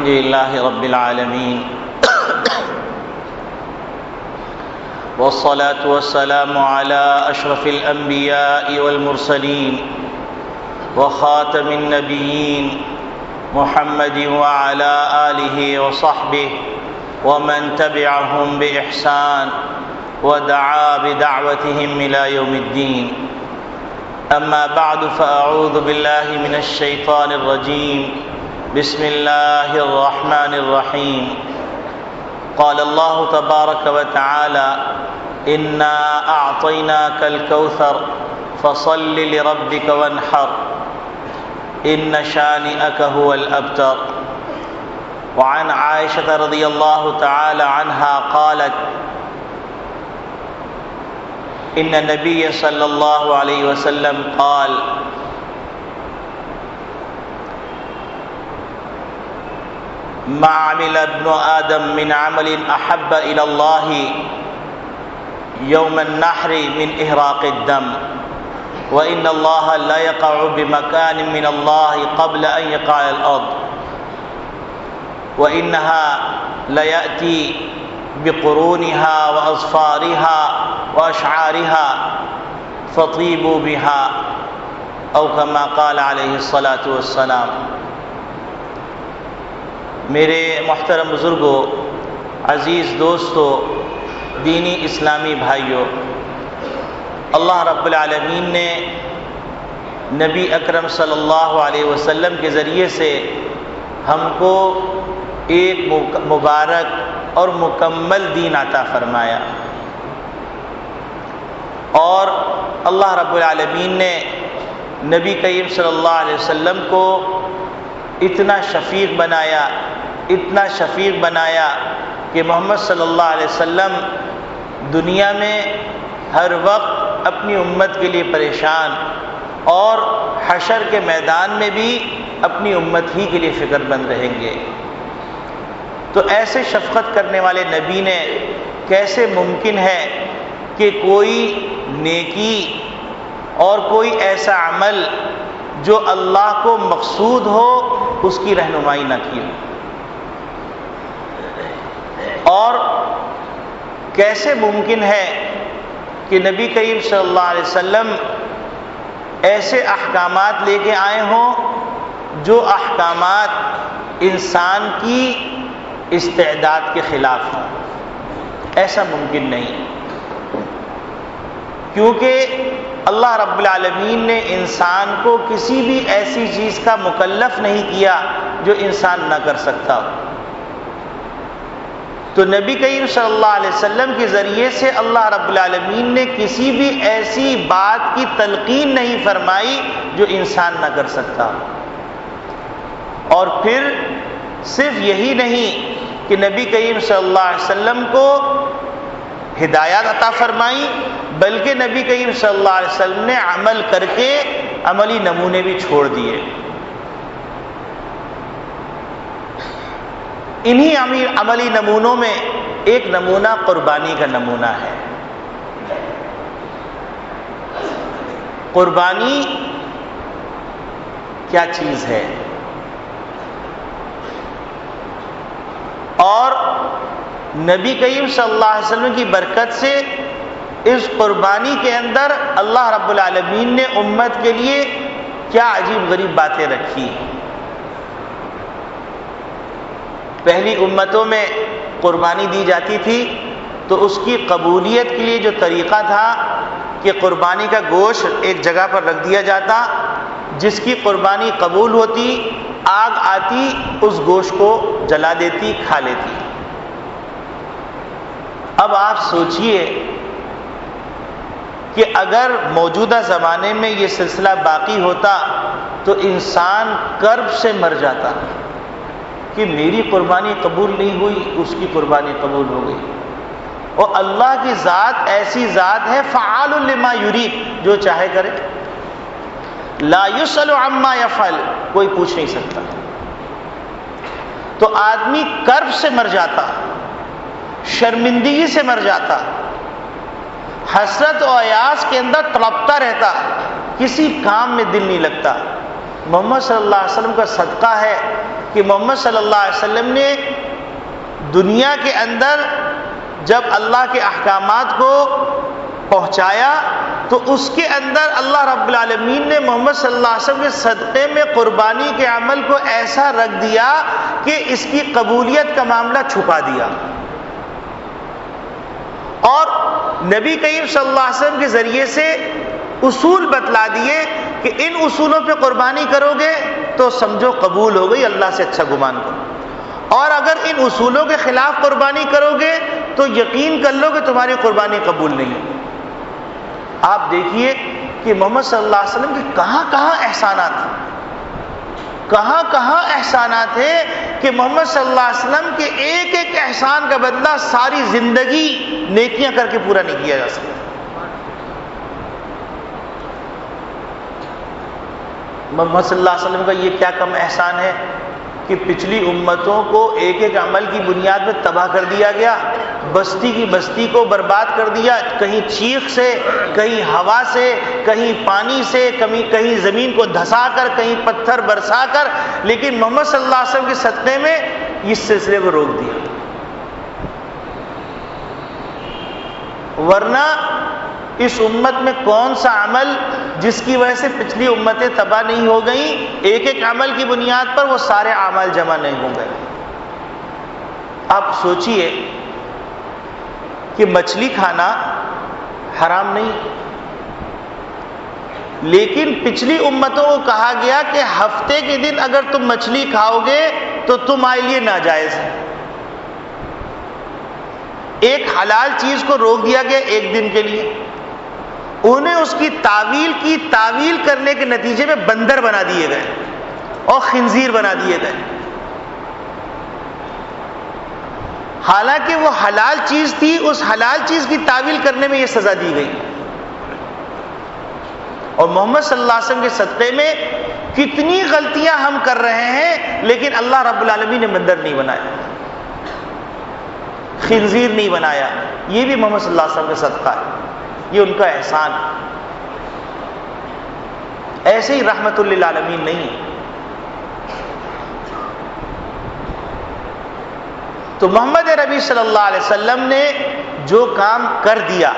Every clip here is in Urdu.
الحمد لله رب العالمين والصلاة والسلام على أشرف الأنبياء والمرسلين وخاتم النبيين محمد وعلى آله وصحبه ومن تبعهم بإحسان ودعا بدعوتهم إلى يوم الدين. أما بعد فأعوذ بالله من الشيطان الرجيم. بسم الله الرحمن الرحيم. قال الله تبارك وتعالى: إنا أعطيناك الكوثر فصل لربك وانحر إن شانئك هو الأبتر. وعن عائشة رضي الله تعالى عنها قالت: إن النبي صلى الله عليه وسلم قال: ما عمل ابن آدم من عمل أحب إلى الله يوم النحر من إهراق الدم وإن الله لا يقع بمكان من الله قبل أن يقع الأرض وإنها ليأتي بقرونها وأظفارها وأشعارها فطيبوا بها أو كما قال عليه الصلاة والسلام. میرے محترم بزرگوں، عزیز دوستو، دینی اسلامی بھائیوں، اللہ رب العالمین نے نبی اکرم صلی اللہ علیہ وسلم کے ذریعے سے ہم کو ایک مبارک اور مکمل دین عطا فرمایا، اور اللہ رب العالمین نے نبی کریم صلی اللہ علیہ وسلم کو اتنا شفیق بنایا کہ محمد صلی اللہ علیہ وسلم دنیا میں ہر وقت اپنی امت کے لیے پریشان اور حشر کے میدان میں بھی اپنی امت ہی کے لیے فکر مند رہیں گے. تو ایسے شفقت کرنے والے نبی نے کیسے ممکن ہے کہ کوئی نیکی اور کوئی ایسا عمل جو اللہ کو مقصود ہو اس کی رہنمائی نہ کی ہو، اور کیسے ممکن ہے کہ نبی کریم صلی اللہ علیہ وسلم ایسے احکامات لے کے آئے ہوں جو احکامات انسان کی استعداد کے خلاف ہوں. ایسا ممکن نہیں، کیونکہ اللہ رب العالمین نے انسان کو کسی بھی ایسی چیز کا مکلف نہیں کیا جو انسان نہ کر سکتا ہو. تو نبی کریم صلی اللہ علیہ وسلم کے ذریعے سے اللہ رب العالمین نے کسی بھی ایسی بات کی تلقین نہیں فرمائی جو انسان نہ کر سکتا ہو. اور پھر صرف یہی نہیں کہ نبی کریم صلی اللہ علیہ وسلم کو ہدایات عطا فرمائی، بلکہ نبی کریم صلی اللہ علیہ وسلم نے عمل کر کے عملی نمونے بھی چھوڑ دیے. انہی عملی نمونوں میں ایک نمونہ قربانی کا نمونہ ہے. قربانی کیا چیز ہے، اور نبی کریم صلی اللہ علیہ وسلم کی برکت سے اس قربانی کے اندر اللہ رب العالمین نے امت کے لیے کیا عجیب غریب باتیں رکھی. پہلی امتوں میں قربانی دی جاتی تھی تو اس کی قبولیت کے لیے جو طریقہ تھا کہ قربانی کا گوشت ایک جگہ پر رکھ دیا جاتا، جس کی قربانی قبول ہوتی آگ آتی اس گوشت کو جلا دیتی، کھا لیتی. اب آپ سوچئے کہ اگر موجودہ زمانے میں یہ سلسلہ باقی ہوتا تو انسان کرب سے مر جاتا کہ میری قربانی قبول نہیں ہوئی، اس کی قربانی قبول ہو گئی. اور اللہ کی ذات ایسی ذات ہے فعال لما یرید، جو چاہے کرے، لا یسأل عما یفعل، کوئی پوچھ نہیں سکتا. تو آدمی کرب سے مر جاتا، شرمندگی سے مر جاتا، حسرت و ایاس کے اندر تڑپتا رہتا، کسی کام میں دل نہیں لگتا. محمد صلی اللہ علیہ وسلم کا صدقہ ہے کہ محمد صلی اللہ علیہ وسلم نے دنیا کے اندر جب اللہ کے احکامات کو پہنچایا تو اس کے اندر اللہ رب العالمین نے محمد صلی اللہ علیہ وسلم کے صدقے میں قربانی کے عمل کو ایسا رکھ دیا کہ اس کی قبولیت کا معاملہ چھپا دیا، اور نبی کریم صلی اللہ علیہ وسلم کے ذریعے سے اصول بتلا دیے کہ ان اصولوں پہ قربانی کرو گے تو سمجھو قبول ہو گئی، اللہ سے اچھا گمان کرو، اور اگر ان اصولوں کے خلاف قربانی کرو گے تو یقین کر لو کہ تمہاری قربانی قبول نہیں ہے۔ آپ دیکھیے کہ محمد صلی اللہ علیہ وسلم کے کہاں کہاں احسانات ہیں، کہاں کہاں احسانات ہیں کہ محمد صلی اللہ علیہ وسلم کے ایک ایک احسان کا بدلہ ساری زندگی نیکیاں کر کے پورا نہیں کیا جا سکتا۔ محمد صلی اللہ علیہ وسلم کا یہ کیا کم احسان ہے کہ پچھلی امتوں کو ایک ایک عمل کی بنیاد میں تباہ کر دیا گیا، بستی کی بستی کو برباد کر دیا، کہیں چیخ سے، کہیں ہوا سے، کہیں پانی سے، کہیں زمین کو دھسا کر، کہیں پتھر برسا کر، لیکن محمد صلی اللہ علیہ وسلم کے صدقے میں اس سلسلے کو روک دیا۔ ورنہ اس امت میں کون سا عمل جس کی وجہ سے پچھلی امتیں تباہ نہیں ہو گئیں، ایک ایک عمل کی بنیاد پر وہ سارے اعمال جمع نہیں ہو گئے۔ آپ سوچئے کہ مچھلی کھانا حرام نہیں، لیکن پچھلی امتوں کو کہا گیا کہ ہفتے کے دن اگر تم مچھلی کھاؤ گے تو تمہارے لیے ناجائز ہے۔ ایک حلال چیز کو روک دیا گیا ایک دن کے لیے، انہیں اس کی تعویل کرنے کے نتیجے میں بندر بنا دیے گئے اور خنزیر بنا دیے گئے، حالانکہ وہ حلال چیز تھی، اس حلال چیز کی تعویل کرنے میں یہ سزا دی گئی۔ اور محمد صلی اللہ علیہ وسلم کے صدقے میں کتنی غلطیاں ہم کر رہے ہیں، لیکن اللہ رب العالمین نے بندر نہیں بنایا، خنزیر نہیں بنایا، یہ بھی محمد صلی اللہ علیہ وسلم کا صدقہ ہے، یہ ان کا احسان ہے۔ ایسے ہی رحمت للعالمین نہیں ہے۔ تو محمد ربی صلی اللہ علیہ وسلم نے جو کام کر دیا،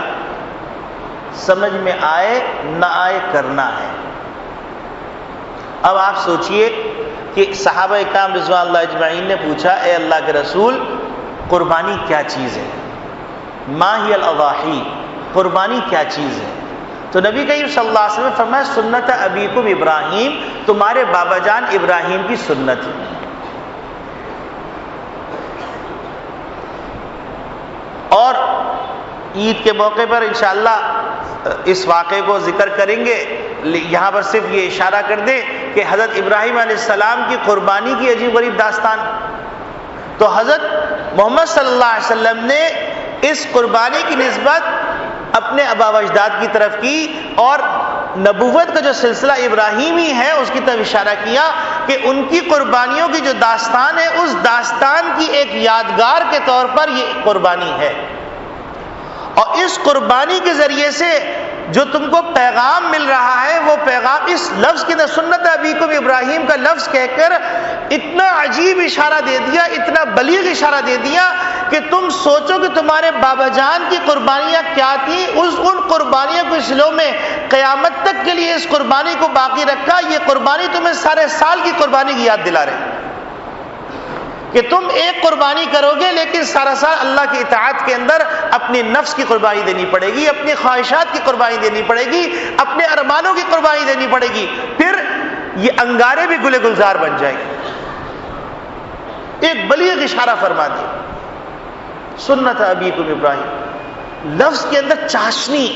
سمجھ میں آئے نہ آئے کرنا ہے۔ اب آپ سوچئے کہ صحابہ اکرام رضوان اللہ اجمعین نے پوچھا، اے اللہ کے رسول، قربانی کیا چیز ہے؟ ما ہی الاضاحی، قربانی کیا چیز ہے؟ تو نبی کریم صلی اللہ علیہ وسلم نے فرمایا، سنت ابیکم ابراہیم، تمہارے بابا جان ابراہیم کی سنت ہے۔ اور عید کے موقع پر انشاءاللہ اس واقعے کو ذکر کریں گے، یہاں پر صرف یہ اشارہ کر دیں کہ حضرت ابراہیم علیہ السلام کی قربانی کی عجیب غریب داستان۔ تو حضرت محمد صلی اللہ علیہ وسلم نے اس قربانی کی نسبت اپنے آبا و اجداد کی طرف کی، اور نبوت کا جو سلسلہ ابراہیمی ہے اس کی طرف اشارہ کیا کہ ان کی قربانیوں کی جو داستان ہے، اس داستان کی ایک یادگار کے طور پر یہ قربانی ہے۔ اور اس قربانی کے ذریعے سے جو تم کو پیغام مل رہا ہے، وہ پیغام اس لفظ کے اندر سنت ابیکم ابراہیم کا لفظ کہہ کر اتنا عجیب اشارہ دے دیا، اتنا بلیغ اشارہ دے دیا کہ تم سوچو کہ تمہارے بابا جان کی قربانیاں کیا تھیں، ان قربانیوں کو سلسلوں میں قیامت تک کے لیے اس قربانی کو باقی رکھا۔ یہ قربانی تمہیں سارے سال کی قربانی کی یاد دلا رہے کہ تم ایک قربانی کرو گے، لیکن سارا سال اللہ کی اطاعت کے اندر اپنے نفس کی قربانی دینی پڑے گی، اپنی خواہشات کی قربانی دینی پڑے گی، اپنے ارمانوں کی قربانی دینی پڑے گی، پھر یہ انگارے بھی گلے گلزار بن جائیں گے۔ ایک بلیغ اشارہ فرما دیا، سنت ابیکم ابراہیم، لفظ کے اندر چاشنی۔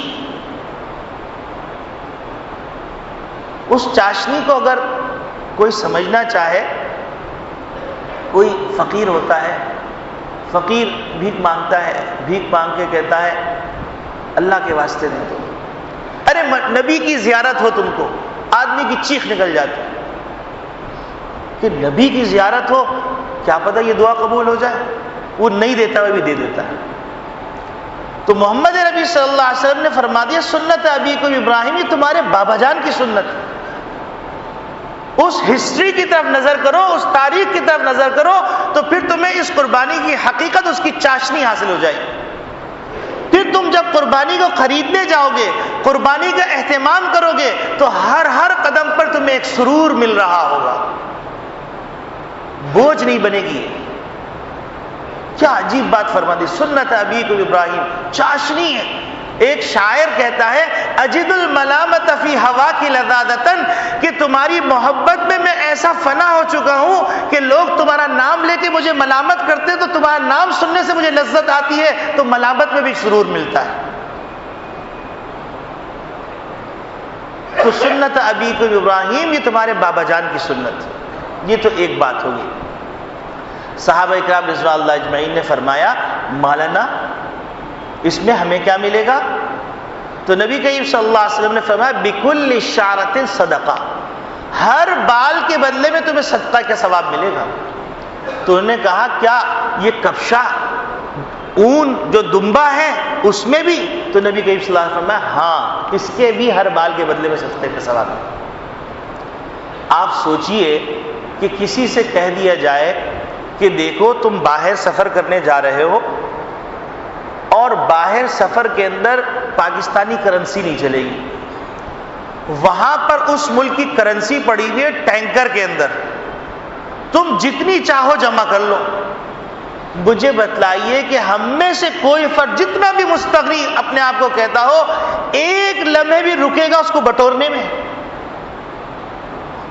اس چاشنی کو اگر کوئی سمجھنا چاہے، کوئی فقیر ہوتا ہے، فقیر بھیک مانگتا ہے، بھیک مانگ کے کہتا ہے اللہ کے واسطے دے دو، ارے نبی کی زیارت ہو تم کو، آدمی کی چیخ نکل جاتی کہ نبی کی زیارت ہو، کیا پتہ یہ دعا قبول ہو جائے۔ وہ نہیں دیتا، وہ بھی دے دیتا ہے۔ تو محمد ربی صلی اللہ علیہ وسلم نے فرما دیا، سنت ابیکم ابراہیم، یہ تمہارے بابا جان کی سنت ہے۔ اس ہسٹری کی طرف نظر کرو، اس تاریخ کی طرف نظر کرو، تو پھر تمہیں اس قربانی کی حقیقت، اس کی چاشنی حاصل ہو جائے گی۔ پھر تم جب قربانی کو خریدنے جاؤ گے، قربانی کا اہتمام کرو گے، تو ہر قدم پر تمہیں ایک سرور مل رہا ہوگا، بوجھ نہیں بنے گی۔ کیا عجیب بات فرما دی، سنت ابیکم ابراہیم، چاشنی ہے۔ ایک شاعر کہتا ہے اجد الملامت فی ہواک لذاذتن، کہ تمہاری محبت میں ایسا فنا ہو چکا ہوں کہ لوگ تمہارا نام لے کے مجھے ملامت کرتے، تو تمہارا نام سننے سے مجھے لذت آتی ہے، تو ملامت میں بھی سرور ملتا ہے۔ تو سنت ابیکم ابراہیم، یہ تمہارے بابا جان کی سنت۔ یہ تو ایک بات ہوگی۔ صحابہ کرام رضوان اللہ اجمعین نے فرمایا مولانا اس میں ہمیں کیا ملے گا؟ تو نبی کریم صلی اللہ علیہ وسلم نے فرمایا بکل شعرۃ صدقہ، ہر بال کے بدلے میں تمہیں صدقہ کا ثواب ملے گا۔ تو انہوں نے کہا کیا یہ کبشہ اون جو دمبا ہے اس میں بھی؟ تو نبی کریم صلی اللہ علیہ وسلم نے فرمایا ہاں، اس کے بھی ہر بال کے بدلے میں صدقے کا ثواب ہے۔ آپ سوچئے کہ کسی سے کہہ دیا جائے کہ دیکھو تم باہر سفر کرنے جا رہے ہو اور باہر سفر کے اندر پاکستانی کرنسی نہیں چلے گی، وہاں پر اس ملک کی کرنسی پڑی ہوئی ہے ٹینکر کے اندر، تم جتنی چاہو جمع کر لو۔ مجھے بتلائیے کہ ہم میں سے کوئی فرد جتنا بھی مستغنی اپنے آپ کو کہتا ہو، ایک لمحے بھی رکے گا اس کو بٹورنے میں؟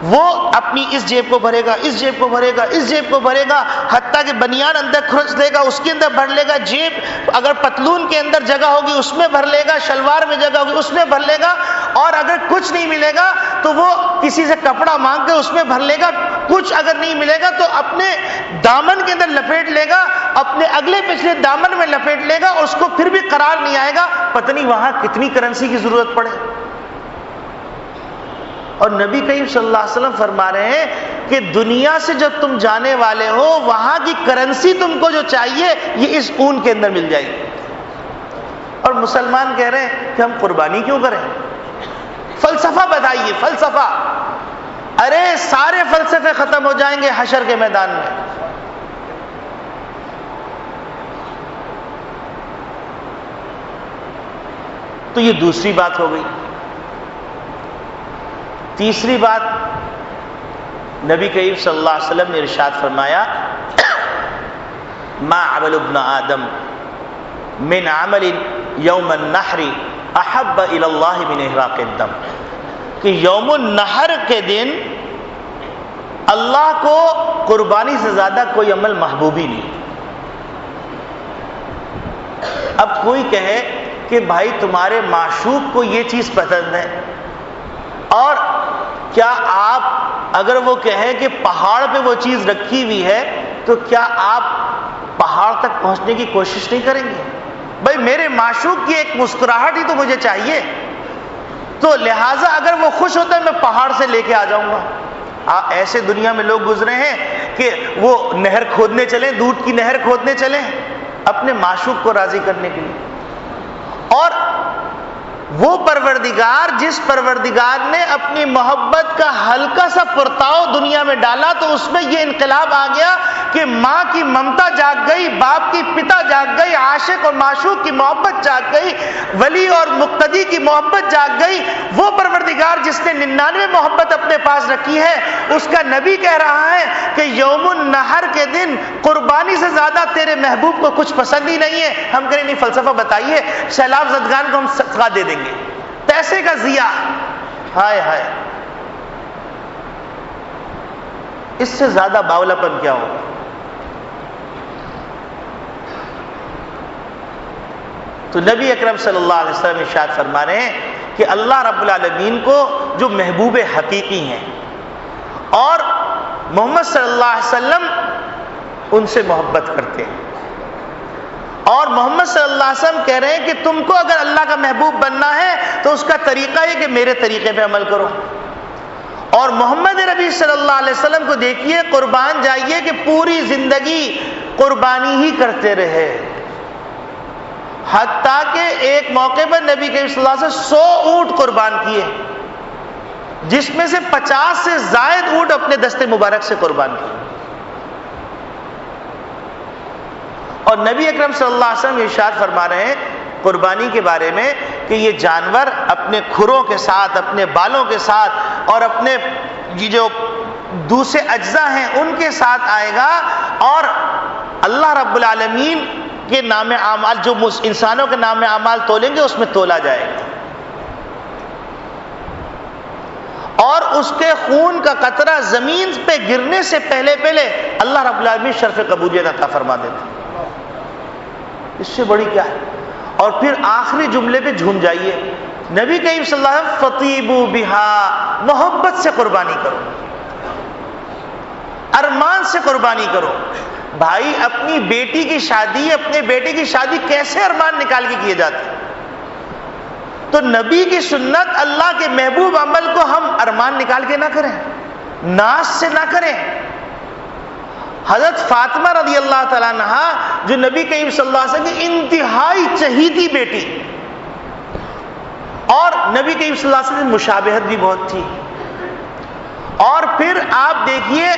وہ اپنی اس جیب کو بھرے گا، اس جیب کو بھرے گا، اس جیب کو بھرے گا، حتیٰ کہ بنیان اندر کھرچ لے گا، اس کے اندر بھر لے گا، جیب اگر پتلون کے اندر جگہ ہوگی اس میں بھر لے گا، شلوار میں جگہ ہوگی اس میں بھر لے گا، اور اگر کچھ نہیں ملے گا تو وہ کسی سے کپڑا مانگ کے اس میں بھر لے گا، کچھ اگر نہیں ملے گا تو اپنے دامن کے اندر لپیٹ لے گا، اپنے اگلے پچھلے دامن میں لپیٹ لے گا، اس کو پھر بھی قرار نہیں آئے گا، پتہ نہیں وہاں کتنی کرنسی کی ضرورت پڑے۔ اور نبی کریم صلی اللہ علیہ وسلم فرما رہے ہیں کہ دنیا سے جب تم جانے والے ہو وہاں کی کرنسی تم کو جو چاہیے یہ اس اون کے اندر مل جائے گی۔ اور مسلمان کہہ رہے ہیں کہ ہم قربانی کیوں کریں؟ فلسفہ بتائیے، فلسفہ۔ ارے سارے فلسفے ختم ہو جائیں گے حشر کے میدان میں۔ تو یہ دوسری بات ہو گئی۔ تیسری بات، نبی کریم صلی اللہ علیہ وسلم نے ارشاد فرمایا ما عمل ابن آدم من عمل یوم النحر احب الی اللہ من احراق الدم، کہ یوم النحر کے دن اللہ کو قربانی سے زیادہ کوئی عمل محبوب ہی نہیں۔ اب کوئی کہے کہ بھائی تمہارے معشوق کو یہ چیز پسند ہے، اور کیا آپ اگر وہ کہیں کہ پہاڑ پہ وہ چیز رکھی ہوئی ہے تو کیا آپ پہاڑ تک پہنچنے کی کوشش نہیں کریں گے؟ بھائی میرے معشوق کی ایک مسکراہٹ ہی تو مجھے چاہیے، تو لہٰذا اگر وہ خوش ہوتا ہے میں پہاڑ سے لے کے آ جاؤں گا۔ ایسے دنیا میں لوگ گزرے ہیں کہ وہ نہر کھودنے چلیں، دودھ کی نہر کھودنے چلیں اپنے معشوق کو راضی کرنے کے لیے۔ اور وہ پروردگار جس پروردگار نے اپنی محبت کا ہلکا سا پرتاؤ دنیا میں ڈالا تو اس میں یہ انقلاب آ گیا کہ ماں کی ممتا جاگ گئی، باپ کی پتا جاگ گئی، عاشق اور معشوق کی محبت جاگ گئی، ولی اور مقتدی کی محبت جاگ گئی۔ وہ پروردگار جس نے 99 محبت اپنے پاس رکھی ہے، اس کا نبی کہہ رہا ہے کہ یوم النحر کے دن قربانی سے زیادہ تیرے محبوب کو کچھ پسند ہی نہیں ہے۔ ہم کہیں نہیں، فلسفہ بتائیے، سیلاب زدگان کو ہم صدقہ دے دیں گے، پیسے کا ضیاع، ہائے ہائے، اس سے زیادہ باولا پن کیا ہوگا؟ تو نبی اکرم صلی اللہ علیہ وسلم ارشاد فرما رہے ہیں کہ اللہ رب العالمین کو جو محبوب حقیقی ہیں اور محمد صلی اللہ علیہ وسلم ان سے محبت کرتے ہیں، اور محمد صلی اللہ علیہ وسلم کہہ رہے ہیں کہ تم کو اگر اللہ کا محبوب بننا ہے تو اس کا طریقہ ہے کہ میرے طریقے پہ عمل کرو۔ اور محمد نبی صلی اللہ علیہ وسلم کو دیکھیے، قربان جائیے کہ پوری زندگی قربانی ہی کرتے رہے، حتیٰ کہ ایک موقع پر نبی کریم صلی اللہ علیہ وسلم 100 اونٹ قربان کیے۔ جس میں سے 50 سے زائد اونٹ اپنے دست مبارک سے قربان کیے. اور نبی اکرم صلی اللہ علیہ وسلم ارشاد فرما رہے ہیں قربانی کے بارے میں کہ یہ جانور اپنے کھروں کے ساتھ، اپنے بالوں کے ساتھ اور اپنے جو دوسرے اجزاء ہیں ان کے ساتھ آئے گا، اور اللہ رب العالمین کے نام اعمال جو انسانوں کے نام اعمال تولیں گے اس میں تولا جائے گا، اور اس کے خون کا قطرہ زمین پہ گرنے سے پہلے اللہ رب العالمین شرف قبولیت عطا فرما دیتے ہیں. اس سے بڑی کیا ہے؟ اور پھر آخری جملے پہ جھوم جائیے، نبی کریم صلی اللہ علیہ وسلم فطیبوا بہا، محبت سے قربانی کرو، ارمان سے قربانی کرو. بھائی اپنی بیٹی کی شادی، اپنے بیٹے کی شادی کیسے ارمان نکال کے کیے جاتے ہیں؟ تو نبی کی سنت، اللہ کے محبوب عمل کو ہم ارمان نکال کے نہ کریں، ناز سے نہ کریں. حضرت فاطمہ رضی اللہ تعالیٰ عنہ جو نبی کریم صلی اللہ علیہ وسلم کی انتہائی چہیتی بیٹی، اور نبی کریم صلی اللہ علیہ وسلم کی مشابہت بھی بہت تھی. اور پھر آپ دیکھیے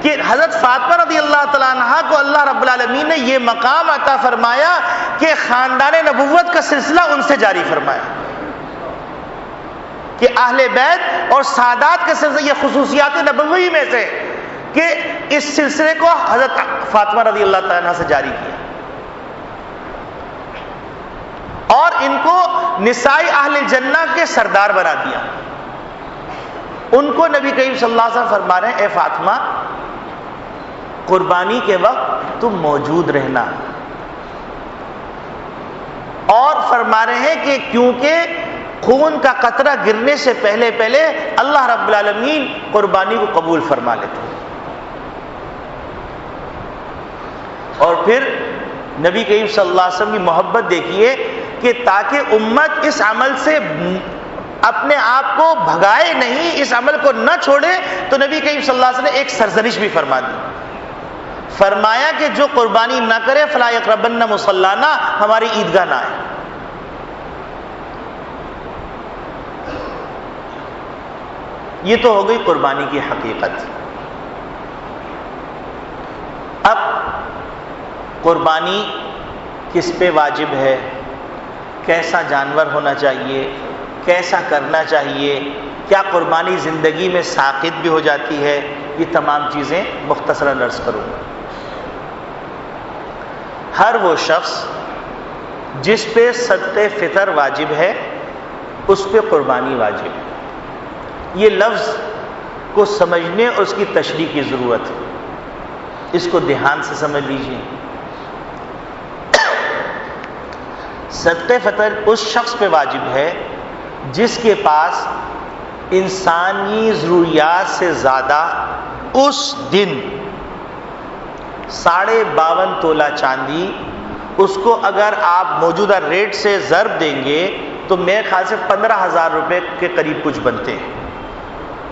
کہ حضرت فاطمہ رضی اللہ تعالیٰ عنہ کو اللہ رب العالمین نے یہ مقام عطا فرمایا کہ خاندان نبوت کا سلسلہ ان سے جاری فرمایا، کہ اہل بیت اور سادات کا سلسلہ، یہ خصوصیات نبوی میں سے کہ اس سلسلے کو حضرت فاطمہ رضی اللہ تعالیٰ عنہ سے جاری کیا، اور ان کو نسائی اہل جنہ کے سردار بنا دیا. ان کو نبی کریم صلی اللہ علیہ وسلم فرما رہے ہیں اے فاطمہ قربانی کے وقت تم موجود رہنا، اور فرما رہے ہیں کہ کیونکہ خون کا قطرہ گرنے سے پہلے اللہ رب العالمین قربانی کو قبول فرما لیتے ہیں. اور پھر نبی کریم صلی اللہ علیہ وسلم کی محبت دیکھیے کہ تاکہ امت اس عمل سے اپنے آپ کو بھگائے نہیں، اس عمل کو نہ چھوڑے، تو نبی کریم صلی اللہ علیہ وسلم نے ایک سرزنش بھی فرما دی. فرمایا کہ جو قربانی نہ کرے فلا یقربن مصلانا، ہماری عیدگاہ نہ آئے. یہ تو ہو گئی قربانی کی حقیقت. اب قربانی کس پہ واجب ہے، کیسا جانور ہونا چاہیے، کیسا کرنا چاہیے، کیا قربانی زندگی میں ساقط بھی ہو جاتی ہے، یہ تمام چیزیں مختصراً عرض کروں گا. ہر وہ شخص جس پہ صدقہ فطر واجب ہے اس پہ قربانی واجب ہے. یہ لفظ کو سمجھنے اور اس کی تشریح کی ضرورت ہے، اس کو دھیان سے سمجھ لیجیے. صدقہ فطر اس شخص پہ واجب ہے جس کے پاس انسانی ضروریات سے زیادہ اس دن 52.5 تولہ چاندی، اس کو اگر آپ موجودہ ریٹ سے ضرب دیں گے تو میرے خیال سے 15,000 روپے کے قریب کچھ بنتے ہیں.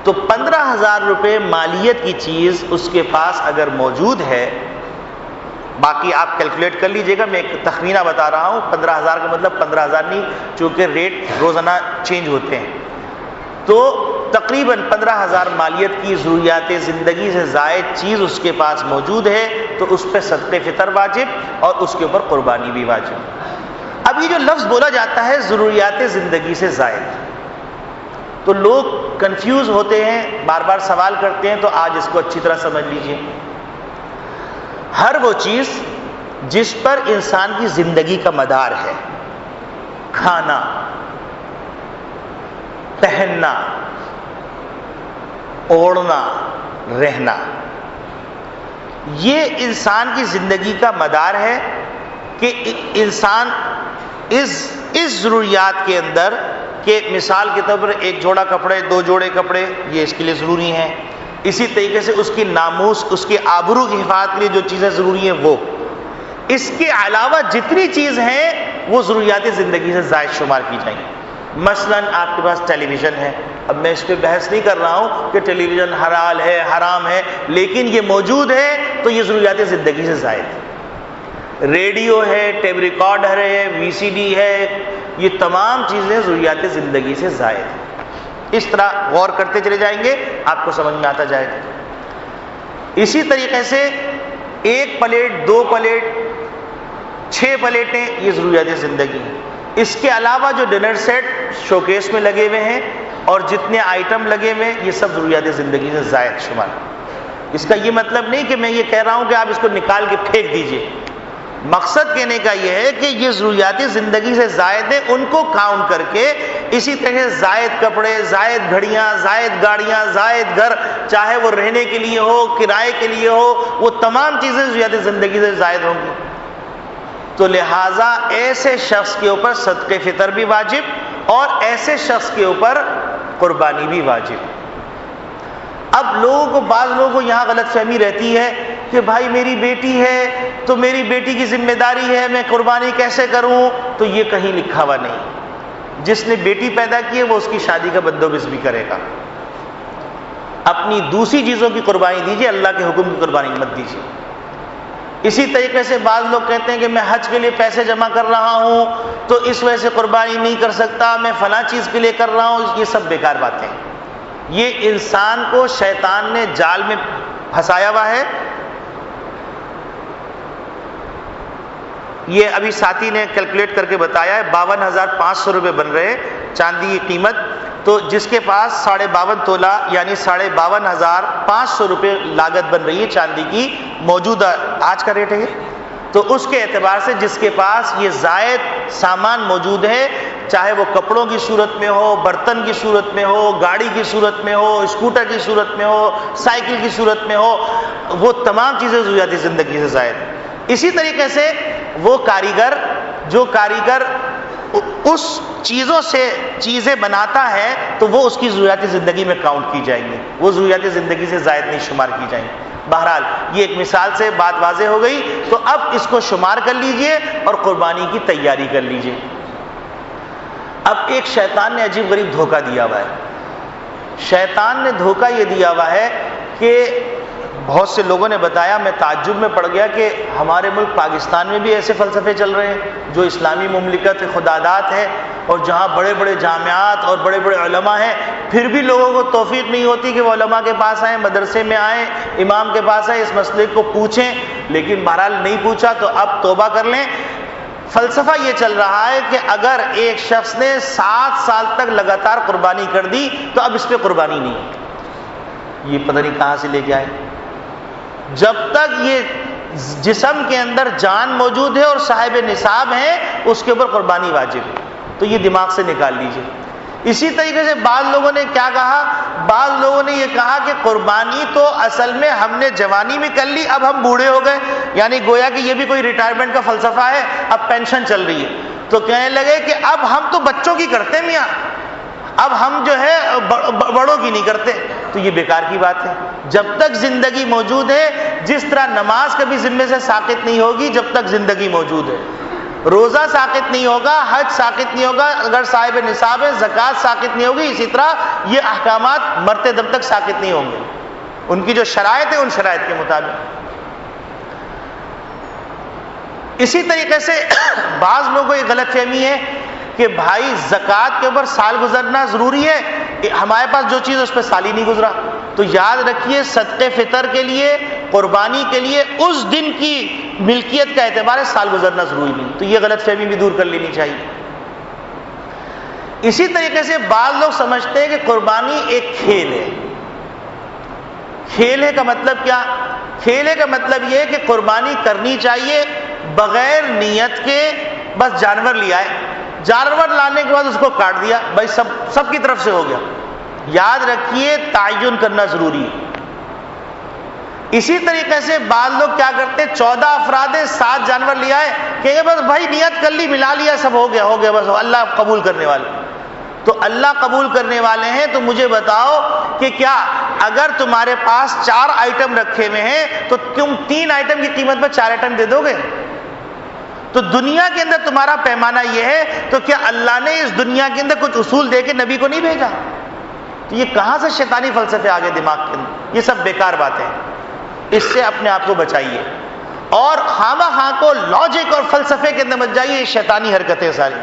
تو 15,000 روپے مالیت کی چیز اس کے پاس اگر موجود ہے، باقی آپ کیلکولیٹ کر لیجئے گا، میں ایک تخمینہ بتا رہا ہوں، 15,000 کا مطلب 15,000 نہیں، چونکہ ریٹ روزانہ چینج ہوتے ہیں، تو تقریباً 15,000 مالیت کی ضروریات زندگی سے زائد چیز اس کے پاس موجود ہے، تو اس پہ صدقہ فطر واجب اور اس کے اوپر قربانی بھی واجب. اب یہ جو لفظ بولا جاتا ہے ضروریات زندگی سے زائد، تو لوگ کنفیوز ہوتے ہیں، بار بار سوال کرتے ہیں، تو آج اس کو اچھی طرح سمجھ لیجئے. ہر وہ چیز جس پر انسان کی زندگی کا مدار ہے، کھانا، پہننا، اوڑھنا، رہنا، یہ انسان کی زندگی کا مدار ہے کہ انسان اس ضروریات کے اندر، کہ مثال کے طور پر ایک جوڑا کپڑے، 2 جوڑے کپڑے یہ اس کے لیے ضروری ہیں. اسی طریقے سے اس کی ناموس، اس کی آبرو کی حفاظت کے لیے جو چیزیں ضروری ہیں وہ. اس کے علاوہ جتنی چیز ہیں وہ ضروریات زندگی سے زائد شمار کی جائیں گی. مثلاً آپ کے پاس ٹیلی ویژن ہے، اب میں اس پہ بحث نہیں کر رہا ہوں کہ ٹیلی ویژن حلال ہے حرام ہے، لیکن یہ موجود ہے تو یہ ضروریات زندگی سے زائد ہے. ریڈیو ہے، ٹیپ ریکارڈر ہے، وی سی ڈی ہے، یہ تمام چیزیں ضروریات زندگی سے زائد ہیں. اس طرح غور کرتے چلے جائیں گے آپ کو سمجھ میں آتا جائے گا. اسی طریقے سے 1 پلیٹ 2 پلیٹ 6 پلیٹیں یہ ضروریات زندگی ہیں. اس کے علاوہ جو ڈنر سیٹ شوکیس میں لگے ہوئے ہیں اور جتنے آئٹم لگے ہوئے ہیں یہ سب ضروریات زندگی سے زائد شمار. اس کا یہ مطلب نہیں کہ میں یہ کہہ رہا ہوں کہ آپ اس کو نکال کے پھینک دیجئے. مقصد کہنے کا یہ ہے کہ یہ ضروریات زندگی سے زائد ہیں، ان کو کاؤنٹ کر کے اسی طرح زائد کپڑے، زائد گھڑیاں، زائد گاڑیاں، زائد گھر، چاہے وہ رہنے کے لیے ہو، کرائے کے لیے ہو، وہ تمام چیزیں ضروریات زندگی سے زائد ہوں گی. تو لہٰذا ایسے شخص کے اوپر صدقہ فطر بھی واجب اور ایسے شخص کے اوپر قربانی بھی واجب. اب بعض لوگوں کو یہاں غلط فہمی رہتی ہے کہ بھائی میری بیٹی ہے تو میری بیٹی کی ذمہ داری ہے، میں قربانی کیسے کروں؟ تو یہ کہیں لکھا ہوا نہیں. جس نے بیٹی پیدا کی ہے وہ اس کی شادی کا بندوبست بھی کرے گا. اپنی دوسری چیزوں کی قربانی دیجیے، اللہ کے حکم کی قربانی مت دیجیے. اسی طریقے سے بعض لوگ کہتے ہیں کہ میں حج کے لیے پیسے جمع کر رہا ہوں تو اس وجہ سے قربانی نہیں کر سکتا، میں فلاں چیز کے لیے کر رہا ہوں. یہ سب بیکار باتیں ہیں. یہ انسان کو شیطان نے جال میں پھنسایا ہوا ہے. یہ ابھی ساتھی نے کیلکولیٹ کر کے بتایا ہے 52,500 روپے بن رہے چاندی کی قیمت. تو جس کے پاس 52.5 تولہ یعنی 52,500 روپے لاگت بن رہی ہے چاندی کی، موجودہ آج کا ریٹ ہے یہ. تو اس کے اعتبار سے جس کے پاس یہ زائد سامان موجود ہے، چاہے وہ کپڑوں کی صورت میں ہو، برتن کی صورت میں ہو، گاڑی کی صورت میں ہو، اسکوٹر کی صورت میں ہو، سائیکل کی صورت میں ہو، وہ تمام چیزیں ضروریات زندگی سے زائد. اسی طریقے سے وہ کاریگر جو کاریگر اس چیزوں سے چیزیں بناتا ہے تو وہ اس کی ضروریات زندگی میں کاؤنٹ کی جائیں گی، وہ ضروریات زندگی سے زائد نہیں شمار کی جائیں گی. بہرحال یہ ایک مثال سے بات واضح ہو گئی. تو اب اس کو شمار کر لیجئے اور قربانی کی تیاری کر لیجئے. اب ایک شیطان نے عجیب غریب دھوکہ دیا ہوا ہے. شیطان نے دھوکہ یہ دیا ہوا ہے کہ بہت سے لوگوں نے بتایا، میں تعجب میں پڑ گیا کہ ہمارے ملک پاکستان میں بھی ایسے فلسفے چل رہے ہیں جو اسلامی مملکت خداداد ہے اور جہاں بڑے بڑے جامعات اور بڑے بڑے علماء ہیں، پھر بھی لوگوں کو توفیق نہیں ہوتی کہ وہ علماء کے پاس آئیں، مدرسے میں آئیں، امام کے پاس آئیں، اس مسئلے کو پوچھیں. لیکن بہرحال نہیں پوچھا تو اب توبہ کر لیں. فلسفہ یہ چل رہا ہے کہ اگر ایک شخص نے 7 سال تک لگاتار قربانی کر دی تو اب اس پہ قربانی نہیں. یہ پتہ نہیں کہاں سے لے کے آئے. جب تک یہ جسم کے اندر جان موجود ہے اور صاحب نصاب ہے اس کے اوپر قربانی واجب ہے. تو یہ دماغ سے نکال لیجئے. اسی طریقے سے بعض لوگوں نے کیا کہا، بعض لوگوں نے یہ کہا کہ قربانی تو اصل میں ہم نے جوانی میں کر لی، اب ہم بوڑھے ہو گئے، یعنی گویا کہ یہ بھی کوئی ریٹائرمنٹ کا فلسفہ ہے، اب پینشن چل رہی ہے. تو کہنے لگے کہ اب ہم تو بچوں کی کرتے ہیں میاں، اب ہم جو ہے بڑوں کی نہیں کرتے. تو یہ بیکار کی بات ہے. جب تک زندگی موجود ہے، جس طرح نماز کبھی ذمے سے ساقط نہیں ہوگی جب تک زندگی موجود ہے، روزہ ساقط نہیں ہوگا، حج ساقط نہیں ہوگا اگر صاحب نصاب ہے، زکوٰۃ ساقط نہیں ہوگی، اسی طرح یہ احکامات مرتے دم تک ساقط نہیں ہوں گے. ان کی جو شرائط ہے ان شرائط کے مطابق. اسی طریقے سے بعض لوگوں کو یہ غلط فہمی ہے کہ بھائی زکوٰۃ کے اوپر سال گزرنا ضروری ہے، ہمارے پاس جو چیز اس پہ سال ہی نہیں گزرا. تو یاد رکھیے صدقے فطر کے لیے، قربانی کے لیے اس دن کی ملکیت کا اعتبار ہے، سال گزرنا ضروری نہیں. تو یہ غلط فہمی بھی دور کر لینی چاہیے. اسی طریقے سے بعض لوگ سمجھتے ہیں کہ قربانی ایک کھیل ہے. کھیل ہے کا مطلب کیا؟ کھیل ہے کا مطلب یہ ہے کہ قربانی کرنی چاہیے بغیر نیت کے، بس جانور لیا ہے، جانور لانے کے بعد اس کو کاٹ دیا، بھائی سب کی طرف سے ہو گیا. یاد رکھیے تعین کرنا ضروری ہے. اسی طریقے سے بعض لوگ کیا کرتے ہیں، 14 افراد ہیں، 7 جانور لیا ہے، کہ بس بھائی نیت کر لی، ملا لیا، سب ہو گیا بس اللہ قبول کرنے والے. تو اللہ قبول کرنے والے ہیں تو مجھے بتاؤ کہ کیا اگر تمہارے پاس 4 آئٹم رکھے ہوئے ہیں تو تم 3 آئٹم کی قیمت پر 4 آئٹم دے دو گے؟ تو دنیا کے اندر تمہارا پیمانہ یہ ہے، تو کیا اللہ نے اس دنیا کے اندر کچھ اصول دے کے نبی کو نہیں بھیجا؟ تو یہ کہاں سے شیطانی فلسفے آگے دماغ کے اندر؟ یہ سب بیکار باتیں ہیں. اس سے اپنے آپ کو بچائیے اور خواہ کو لاجک اور فلسفے کے اندر مت جائیے. یہ شیطانی حرکتیں ساری.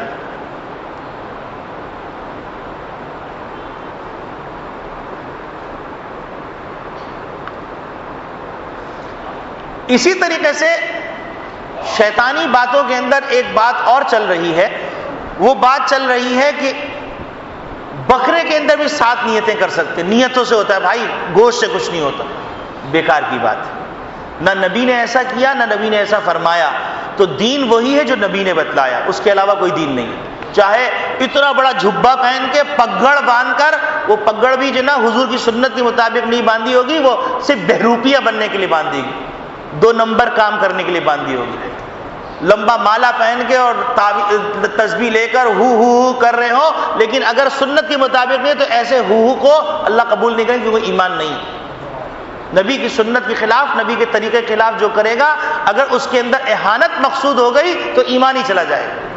اسی طریقے سے شیطانی باتوں کے اندر ایک بات اور چل رہی ہے، وہ بات چل رہی ہے کہ بکرے کے اندر بھی 7 نیتیں کر سکتے، نیتوں سے ہوتا ہے بھائی، گوشت سے کچھ نہیں ہوتا، بیکار کی بات ہے، نہ نبی نے ایسا کیا نہ نبی نے ایسا فرمایا۔ تو دین وہی ہے جو نبی نے بتلایا، اس کے علاوہ کوئی دین نہیں۔ چاہے اتنا بڑا جھبا پہن کے پگڑ باندھ کر، وہ پگڑ بھی جو نا حضور کی سنت کے مطابق نہیں باندھی ہوگی، وہ صرف بہروپیہ بننے کے لیے باندھی گی، 2 نمبر کام کرنے کے لیے باندھی ہوگی۔ لمبا مالا پہن کے اور تسبیح لے کر ہو کر رہے ہو، لیکن اگر سنت کے مطابق نہیں تو ایسے ہو کو اللہ قبول نہیں کرے، کیونکہ ایمان نہیں۔ نبی کی سنت کے خلاف، نبی کے طریقے کے خلاف جو کرے گا، اگر اس کے اندر اہانت مقصود ہو گئی تو ایمان ہی چلا جائے گا۔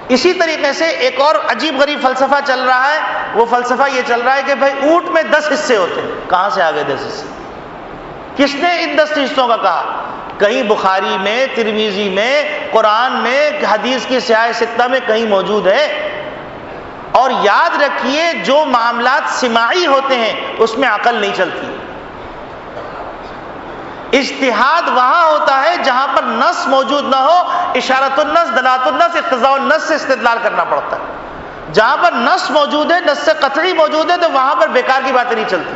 اسی طریقے سے ایک اور عجیب غریب فلسفہ چل رہا ہے، وہ فلسفہ یہ چل رہا ہے کہ بھائی اونٹ میں 10 حصے ہوتے ہیں۔ کہاں سے آ گئے 10 حصے؟ کس نے ان 10 حصوں کا کہا؟ کہیں بخاری میں، ترمذی میں، قرآن میں، حدیث کی صحاح ستہ میں کہیں موجود ہے۔ اور یاد رکھیے جو معاملات سماعی ہوتے ہیں اس میں عقل نہیں چلتی، اجتہاد وہاں ہوتا ہے جہاں پر نص موجود نہ ہو، اشارۃ النص، دلالۃ النص، اقتضاء النص سے استدلال کرنا پڑتا ہے۔ جہاں پر نص موجود ہے، نص قطعی موجود ہے، تو وہاں پر بیکار کی باتیں نہیں چلتی۔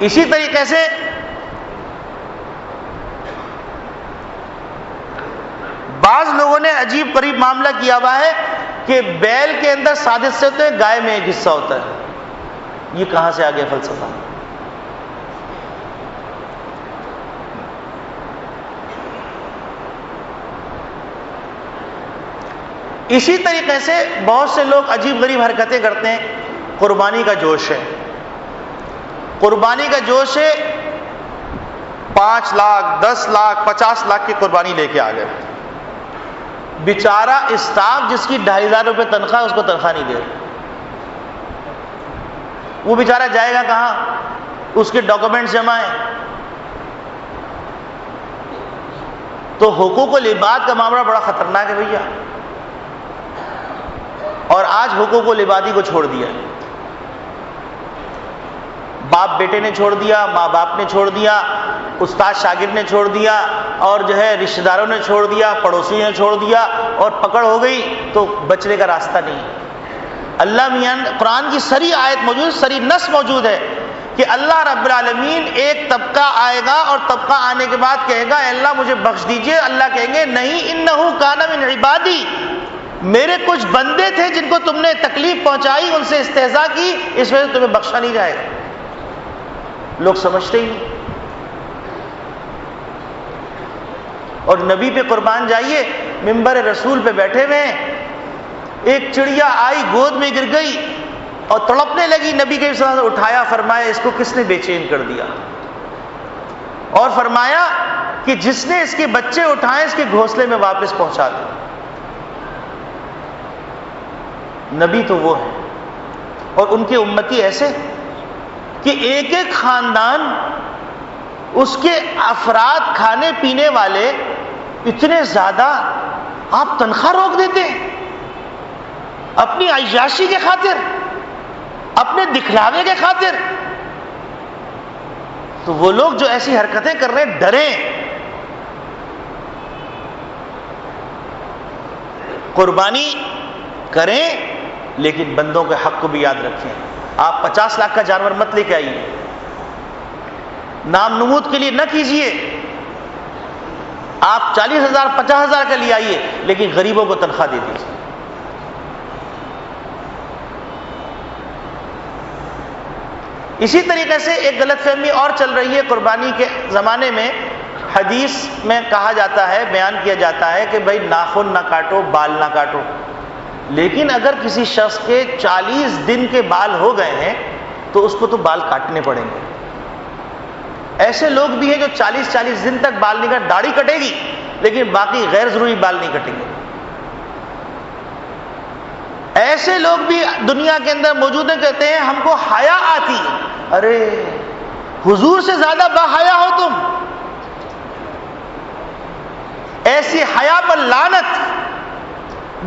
اسی طریقے سے بعض لوگوں نے عجیب قریب معاملہ کیا ہوا ہے کہ بیل کے اندر 7 حصے ہوتے ہیں، گائے میں 1 حصہ ہوتا ہے۔ یہ کہاں سے آ گیا فلسفہ؟ اسی طریقے سے بہت سے لوگ عجیب غریب حرکتیں کرتے ہیں۔ قربانی کا جوش ہے، قربانی کا جوش ہے، 5 لاکھ 10 لاکھ 50 لاکھ کی قربانی لے کے آ گئے۔ بیچارہ اسٹاف جس کی 2500 روپے تنخواہ، اس کو تنخواہ نہیں دے رہے، وہ بیچارہ جائے گا کہاں؟ اس کے ڈاکومنٹس جمع ہیں۔ تو حقوق العباد کا معاملہ بڑا خطرناک ہے بھیا، اور آج حقوق العبادی کو چھوڑ دیا، باپ بیٹے نے چھوڑ دیا، ماں باپ نے چھوڑ دیا، استاد شاگرد نے چھوڑ دیا، اور جو ہے رشتہ داروں نے چھوڑ دیا، پڑوسیوں نے چھوڑ دیا، اور پکڑ ہو گئی تو بچنے کا راستہ نہیں۔ اللہ میاں قرآن کی سری آیت موجود، سری نص موجود ہے کہ اللہ رب العالمین ایک طبقہ آئے گا، اور طبقہ آنے کے بعد کہے گا اے اللہ مجھے بخش دیجئے۔ اللہ کہیں گے نہیں، انہو کان من عبادی، میرے کچھ بندے تھے جن کو تم نے تکلیف پہنچائی، ان سے استہزاء کی، اس وجہ سے تمہیں بخشا نہیں جائے گا۔ لوگ سمجھتے ہی نہیں۔ اور نبی پہ قربان جائیے، منبر رسول پہ بیٹھے ہوئے ہیں، ایک چڑیا آئی گود میں گر گئی اور تڑپنے لگی، نبی کے صلی اللہ علیہ وسلم نے اٹھایا، فرمایا اس کو کس نے بے چین کر دیا، اور فرمایا کہ جس نے اس کے بچے اٹھائے اس کے گھونسلے میں واپس پہنچا دو۔ نبی تو وہ ہے، اور ان کے امتی ایسے کہ ایک ایک خاندان، اس کے افراد کھانے پینے والے اتنے زیادہ، آپ تنخواہ روک دیتے ہیں اپنی عیاشی کے خاطر، اپنے دکھلاوے کے خاطر۔ تو وہ لوگ جو ایسی حرکتیں کر رہے ہیں، ڈریں۔ قربانی کریں لیکن بندوں کے حق کو بھی یاد رکھیں۔ آپ 50 لاکھ کا جانور مت لے کے آئیے، نام نمود کے لیے نہ کیجیے۔ آپ 40,000 50,000 کا لے آئیے، لیکن غریبوں کو تنخواہ دے دیجیے۔ اسی طریقے سے ایک غلط فہمی اور چل رہی ہے قربانی کے زمانے میں۔ حدیث میں کہا جاتا ہے، بیان کیا جاتا ہے کہ بھائی ناخن نہ کاٹو، بال نہ کاٹو، لیکن اگر کسی شخص کے 40 دن کے بال ہو گئے ہیں تو اس کو تو بال کاٹنے پڑیں گے۔ ایسے لوگ بھی ہیں جو 40 دن تک بال نہیں کاٹ، داڑھی کٹے گی لیکن باقی غیر ضروری بال نہیں کٹیں گے۔ ایسے لوگ بھی دنیا کے اندر موجود ہیں، کہتے ہیں ہم کو حیا آتی ہے۔ ارے حضور سے زیادہ باحیا ہو تم، ایسی حیا پر لعنت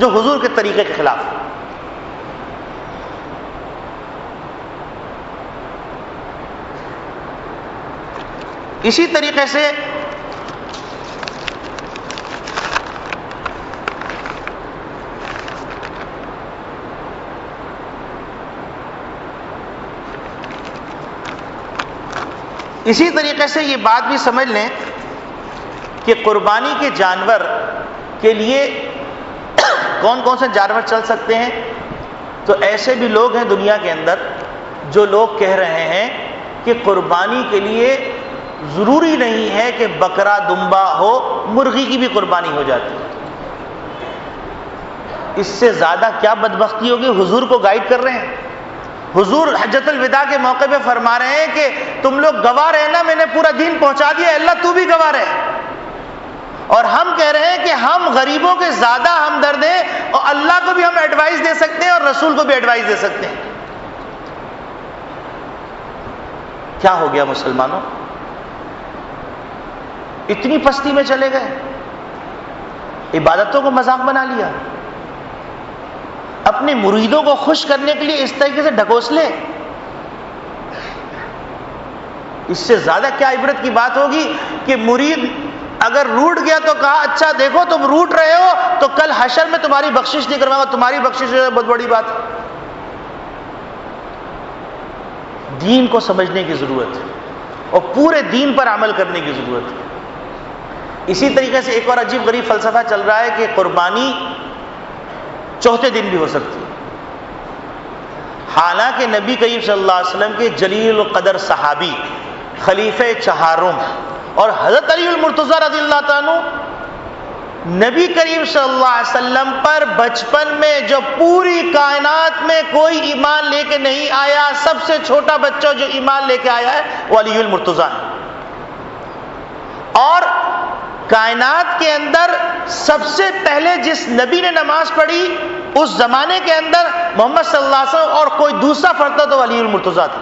جو حضور کے طریقے کے خلاف۔ اسی طریقے سے یہ بات بھی سمجھ لیں کہ قربانی کے جانور کے لیے کون کون سے جانور چل سکتے ہیں. تو ایسے بھی لوگ ہیں دنیا کے اندر جو لوگ کہہ رہے ہیں کہ قربانی کے لیے ضروری نہیں ہے کہ بکرا دمبا ہو، مرغی کی بھی قربانی ہو جاتی ہے. اس سے زیادہ کیا بدبختی ہوگی. حضور کو گائیڈ کر رہے ہیں. حضور حجۃ الوداع کے موقع پہ فرما رہے ہیں کہ تم لوگ گواہ رہنا، میں نے پورا دین پہنچا دیا، اللہ تو بھی گواہ رہے. اور ہم کہہ رہے ہیں کہ ہم غریبوں کے زیادہ ہمدرد ہیں، اور اللہ کو بھی ہم ایڈوائز دے سکتے ہیں اور رسول کو بھی ایڈوائز دے سکتے ہیں. کیا ہو گیا مسلمانوں؟ اتنی پستی میں چلے گئے، عبادتوں کو مذاق بنا لیا، اپنے مریدوں کو خوش کرنے کے لیے اس طریقے سے ڈھکوسلے. اس سے زیادہ کیا عبرت کی بات ہوگی کہ مرید اگر روٹ گیا تو کہا اچھا دیکھو تم روٹ رہے ہو تو کل حشر میں تمہاری بخشش نہیں کرواؤں گا. تمہاری بخشش بہت بڑی بات ہے. دین کو سمجھنے کی ضرورت ہے اور پورے دین پر عمل کرنے کی ضرورت ہے. اسی طریقے سے ایک اور عجیب غریب فلسفہ چل رہا ہے کہ قربانی چوتھے دن بھی ہو سکتی ہے. حالانکہ نبی کریم صلی اللہ علیہ وسلم کے جلیل القدر صحابی خلیفہ چہارم اور حضرت علی المرتضیٰ رضی اللہ تعالیٰ عنہ نبی کریم صلی اللہ علیہ وسلم پر بچپن میں جو پوری کائنات میں کوئی ایمان لے کے نہیں آیا، سب سے چھوٹا بچہ جو ایمان لے کے آیا ہے وہ علی المرتضیٰ ہے. اور کائنات کے اندر سب سے پہلے جس نبی نے نماز پڑھی اس زمانے کے اندر محمد صلی اللہ علیہ وسلم اور کوئی دوسرا فرد تھا تو علی المرتضیٰ تھا.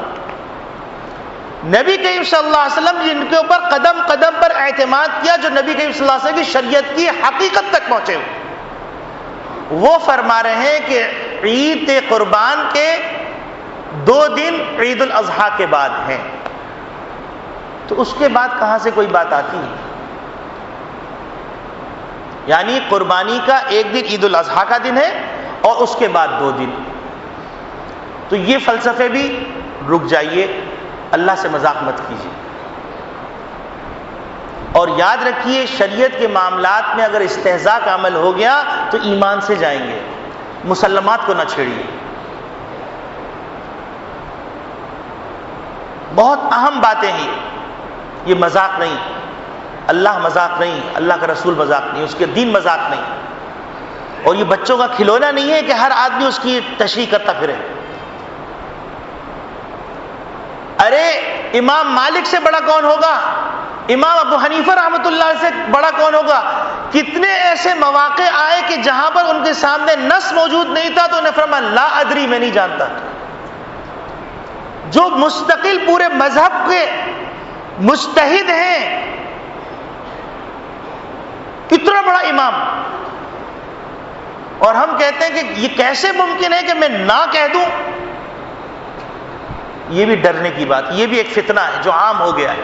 نبی کریم صلی اللہ علیہ وسلم جن کے اوپر قدم قدم پر اعتماد کیا، جو نبی کریم صلی اللہ علیہ وسلم کی شریعت کی حقیقت تک پہنچے ہوئے، وہ فرما رہے ہیں کہ عید قربان کے 2 دن عید الاضحیٰ کے بعد ہیں. تو اس کے بعد کہاں سے کوئی بات آتی ہے؟ یعنی قربانی کا 1 دن عید الاضحیٰ کا دن ہے اور اس کے بعد 2 دن. تو یہ فلسفے بھی رک جائیے، اللہ سے مذاق مت کیجیے. اور یاد رکھیے شریعت کے معاملات میں اگر استہزاء کا عمل ہو گیا تو ایمان سے جائیں گے. مسلمات کو نہ چھیڑیے. بہت اہم باتیں ہیں یہ مذاق نہیں. اللہ مذاق نہیں، اللہ کا رسول مذاق نہیں، اس کے دین مذاق نہیں. اور یہ بچوں کا کھلونا نہیں ہے کہ ہر آدمی اس کی تشریح کرتا پھرے. ارے امام مالک سے بڑا کون ہوگا؟ امام ابو حنیفہ رحمۃ اللہ سے بڑا کون ہوگا؟ کتنے ایسے مواقع آئے کہ جہاں پر ان کے سامنے نص موجود نہیں تھا تو انہیں فرمایا لا ادری، میں نہیں جانتا. جو مستقل پورے مذہب کے مجتہد ہیں، اتنا بڑا امام، اور ہم کہتے ہیں کہ یہ کیسے ممکن ہے کہ میں نہ کہہ دوں؟ یہ بھی ڈرنے کی بات، یہ بھی ایک فتنہ ہے جو عام ہو گیا ہے.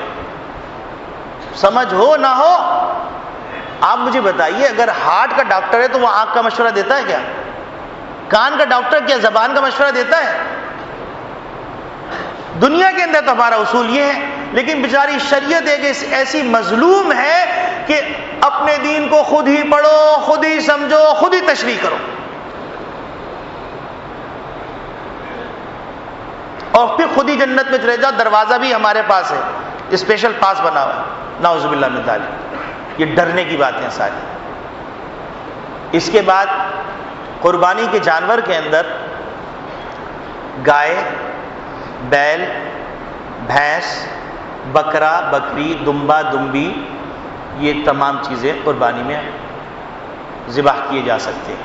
سمجھ ہو نہ ہو، آپ مجھے بتائیے اگر ہارٹ کا ڈاکٹر ہے تو وہ آنکھ کا مشورہ دیتا ہے کیا؟ کان کا ڈاکٹر کیا زبان کا مشورہ دیتا ہے؟ دنیا کے اندر تو ہمارا اصول یہ ہے، لیکن بیچاری شریعت ایک ایسی مظلوم ہے کہ اپنے دین کو خود ہی پڑھو، خود ہی سمجھو، خود ہی تشریح کرو. اور پھر خود ہی جنت میں چلے جاؤ. دروازہ بھی ہمارے پاس ہے، اسپیشل پاس بنا ہوا ہے. نعوذ باللہ من ذالک. یہ ڈرنے کی باتیں ساری. اس کے بعد قربانی کے جانور کے اندر گائے، بیل، بھینس، بکرا، بکری، دمبا، دمبی، یہ تمام چیزیں قربانی میں ذبح کیے جا سکتے ہیں.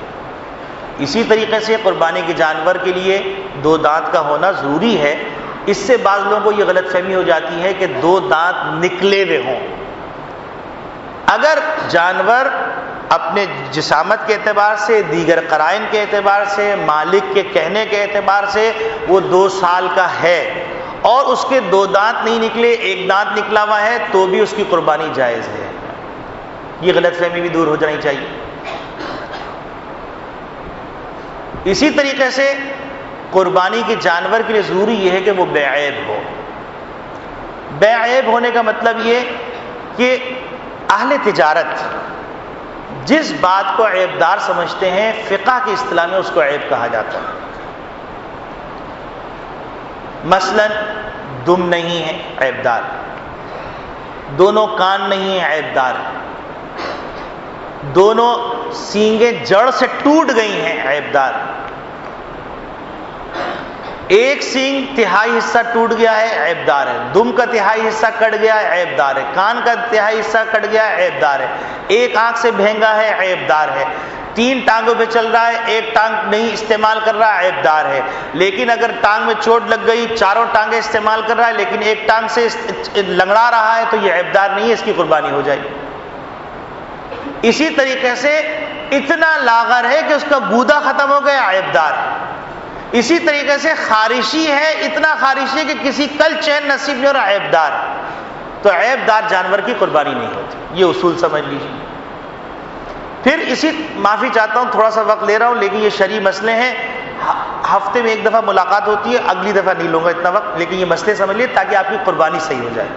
اسی طریقے سے قربانی کے جانور کے لیے 2 دانت کا ہونا ضروری ہے. اس سے بعض لوگوں کو یہ غلط فہمی ہو جاتی ہے کہ 2 دانت نکلے ہوئے ہوں. اگر جانور اپنے جسامت کے اعتبار سے، دیگر قرائن کے اعتبار سے، مالک کے کہنے کے اعتبار سے وہ 2 سال کا ہے اور اس کے 2 دانت نہیں نکلے، 1 دانت نکلا ہوا ہے، تو بھی اس کی قربانی جائز ہے۔ یہ غلط فہمی بھی دور ہو جانی چاہیے۔ اسی طریقے سے قربانی کے جانور کے لیے ضروری یہ ہے کہ وہ بے عیب ہو۔ بے عیب ہونے کا مطلب یہ کہ اہل تجارت جس بات کو عیب دار سمجھتے ہیں، فقہ کی اصطلاح میں اس کو عیب کہا جاتا ہے۔ مثلا دم نہیں ہے، عیب دار، دونوں کان نہیں ہیں، عیب دار، دونوں سینگیں جڑ سے ٹوٹ گئی ہیں، عیب دار، ایک سینگ تہائی حصہ ٹوٹ گیا ہے، عیب دار ہے، دم کا تہائی حصہ کٹ گیا ہے، عیب دار ہے، کان کا تہائی حصہ کٹ گیا ہے، عیب دار ہے، ایک آنکھ سے بھینگا ہے، عیب دار ہے، 3 ٹانگوں پہ چل رہا ہے، ایک ٹانگ نہیں استعمال کر رہا ہے، عیب دار ہے۔ لیکن اگر ٹانگ میں چوٹ لگ گئی، 4 ٹانگیں استعمال کر رہا ہے لیکن ایک ٹانگ سے لنگڑا رہا ہے، تو یہ عیب دار نہیں ہے، اس کی قربانی ہو جائے گی۔ اسی طریقے سے اتنا لاغر ہے کہ اس کا گودا ختم ہو گیا، عیب دار۔ اسی طریقے سے خارشی ہے، اتنا خارشی ہے کہ کسی کل چین نصیب نہیں ہو رہا، عیب دار، تو عیب دار جانور کی قربانی نہیں ہوتی۔ یہ اصول سمجھ لیجیے۔ پھر اسی، معافی چاہتا ہوں تھوڑا سا وقت لے رہا ہوں، لیکن یہ شرعی مسئلے ہیں، ہفتے میں 1 دفعہ ملاقات ہوتی ہے، اگلی دفعہ نہیں لوں گا اتنا وقت، لیکن یہ مسئلے سمجھ لیے تاکہ آپ کی قربانی صحیح ہو جائے۔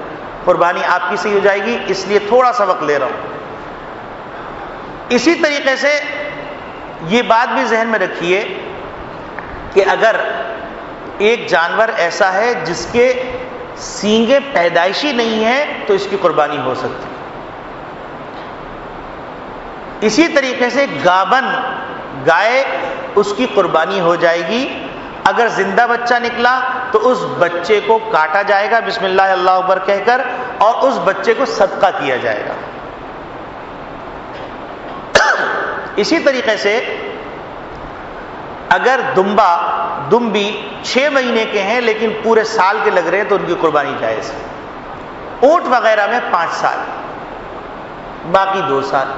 قربانی آپ کی صحیح ہو جائے گی، اس لیے تھوڑا سا وقت لے رہا ہوں۔ اسی طریقے سے یہ بات بھی ذہن میں رکھیے کہ اگر ایک جانور ایسا ہے جس کے سینگیں پیدائشی نہیں ہیں تو اس کی قربانی ہو سکتی ہے۔ اسی طریقے سے گابن گائے، اس کی قربانی ہو جائے گی۔ اگر زندہ بچہ نکلا تو اس بچے کو کاٹا جائے گا بسم اللہ اللہ اکبر کہہ کر، اور اس بچے کو صدقہ کیا جائے گا۔ اسی طریقے سے اگر دم بھی 6 مہینے کے ہیں لیکن پورے سال کے لگ رہے ہیں تو ان کی قربانی جائز ہے۔ اونٹ وغیرہ میں 5 سال، باقی 2 سال۔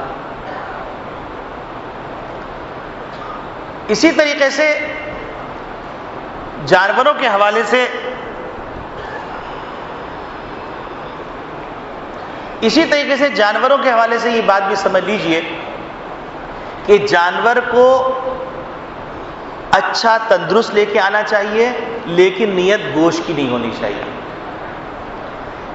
اسی طریقے سے جانوروں کے حوالے سے یہ بات بھی سمجھ لیجئے کہ جانور کو اچھا تندرست لے کے آنا چاہیے، لیکن نیت گوشت کی نہیں ہونی چاہیے۔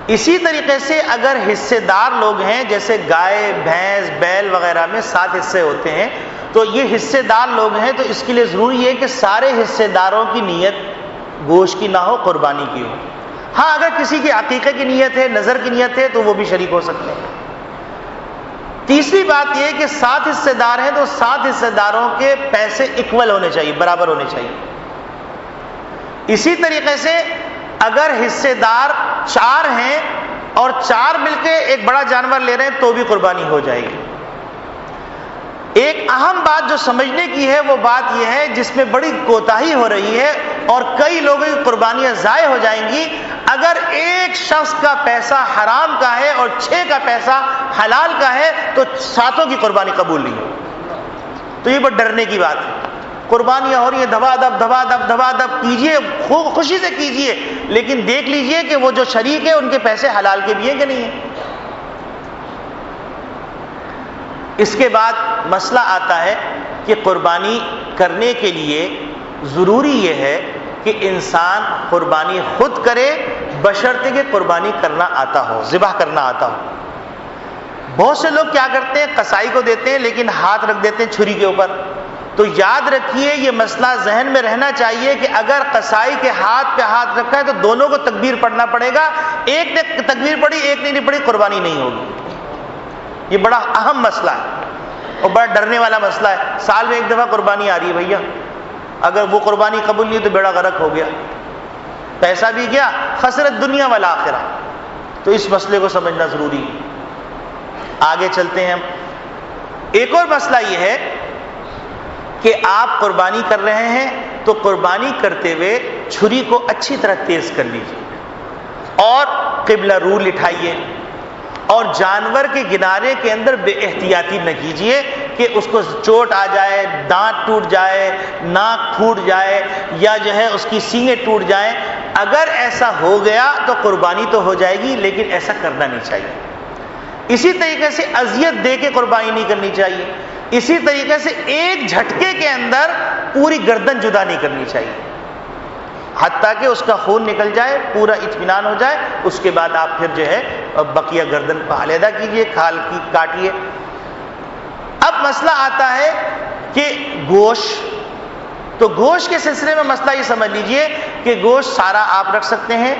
اسی طریقے سے اگر حصے دار لوگ ہیں، جیسے گائے، بھینس، بیل وغیرہ میں 7 حصے ہوتے ہیں، تو یہ حصے دار لوگ ہیں، تو اس کے لیے ضروری ہے کہ سارے حصے داروں کی نیت گوشت کی نہ ہو، قربانی کی ہو۔ ہاں اگر کسی کی عقیقے کی نیت ہے، نظر کی نیت ہے، تو وہ بھی شریک ہو سکتے ہیں۔ تیسری بات یہ کہ 7 حصے دار ہیں تو 7 حصے داروں کے پیسے اکول ہونے چاہیے، برابر ہونے چاہیے۔ اسی طریقے سے اگر حصے دار 4 ہیں اور 4 مل کے ایک بڑا جانور لے رہے ہیں تو بھی قربانی ہو جائے گی۔ ایک اہم بات جو سمجھنے کی ہے وہ بات یہ ہے جس میں بڑی کوتاہی ہو رہی ہے اور کئی لوگوں کی قربانیاں ضائع ہو جائیں گی۔ اگر ایک شخص کا پیسہ حرام کا ہے اور 6 کا پیسہ حلال کا ہے تو 7 کی قربانی قبول نہیں ہو۔ تو یہ بہت ڈرنے کی بات ہے۔ قربانیاں ہو رہی ہیں، دھبا دب کیجئے، خوشی سے کیجئے، لیکن دیکھ لیجئے کہ وہ جو شریک ہے ان کے پیسے حلال کے بھی ہیں کہ نہیں ہیں۔ اس کے بعد مسئلہ آتا ہے کہ قربانی کرنے کے لیے ضروری یہ ہے کہ انسان قربانی خود کرے، بشرطے کہ قربانی کرنا آتا ہو، ذبح کرنا آتا ہو۔ بہت سے لوگ کیا کرتے ہیں، قصائی کو دیتے ہیں لیکن ہاتھ رکھ دیتے ہیں چھری کے اوپر۔ تو یاد رکھیے یہ مسئلہ ذہن میں رہنا چاہیے کہ اگر قصائی کے ہاتھ پہ ہاتھ رکھا ہے تو دونوں کو تکبیر پڑھنا پڑے گا۔ ایک نے تکبیر پڑھی، ایک نے نہیں پڑھی، قربانی نہیں ہوگی۔ یہ بڑا اہم مسئلہ ہے اور بڑا ڈرنے والا مسئلہ ہے۔ سال میں 1 دفعہ قربانی آ رہی ہے بھیا، اگر وہ قربانی قبول نہیں تو بیڑا غرق ہو گیا، پیسہ بھی گیا، خسرت دنیا والآخرہ۔ تو اس مسئلے کو سمجھنا ضروری ہے۔ آگے چلتے ہیں ہم۔ ایک اور مسئلہ یہ ہے کہ آپ قربانی کر رہے ہیں تو قربانی کرتے ہوئے چھری کو اچھی طرح تیز کر لیجیے اور قبلہ رو لٹھائیے، اور جانور کے گنارے کے اندر بے احتیاطی نہ کیجیے کہ اس کو چوٹ آ جائے، دانت ٹوٹ جائے، ناک پھوٹ جائے، یا جو ہے اس کی سینگیں ٹوٹ جائیں۔ اگر ایسا ہو گیا تو قربانی تو ہو جائے گی، لیکن ایسا کرنا نہیں چاہیے۔ اسی طریقے سے اذیت دے کے قربانی نہیں کرنی چاہیے، اسی طریقے سے ایک جھٹکے کے اندر پوری گردن جدا نہیں کرنی چاہیے، حتیٰ کہ اس کا خون نکل جائے، پورا اطمینان ہو جائے، اس کے بعد آپ پھر جو ہے بقیہ گردن کو علیحدہ کیجئے، کھال کی کاٹیے۔ اب مسئلہ آتا ہے کہ گوشت، تو گوشت کے سلسلے میں مسئلہ یہ سمجھ لیجئے کہ گوشت سارا آپ رکھ سکتے ہیں،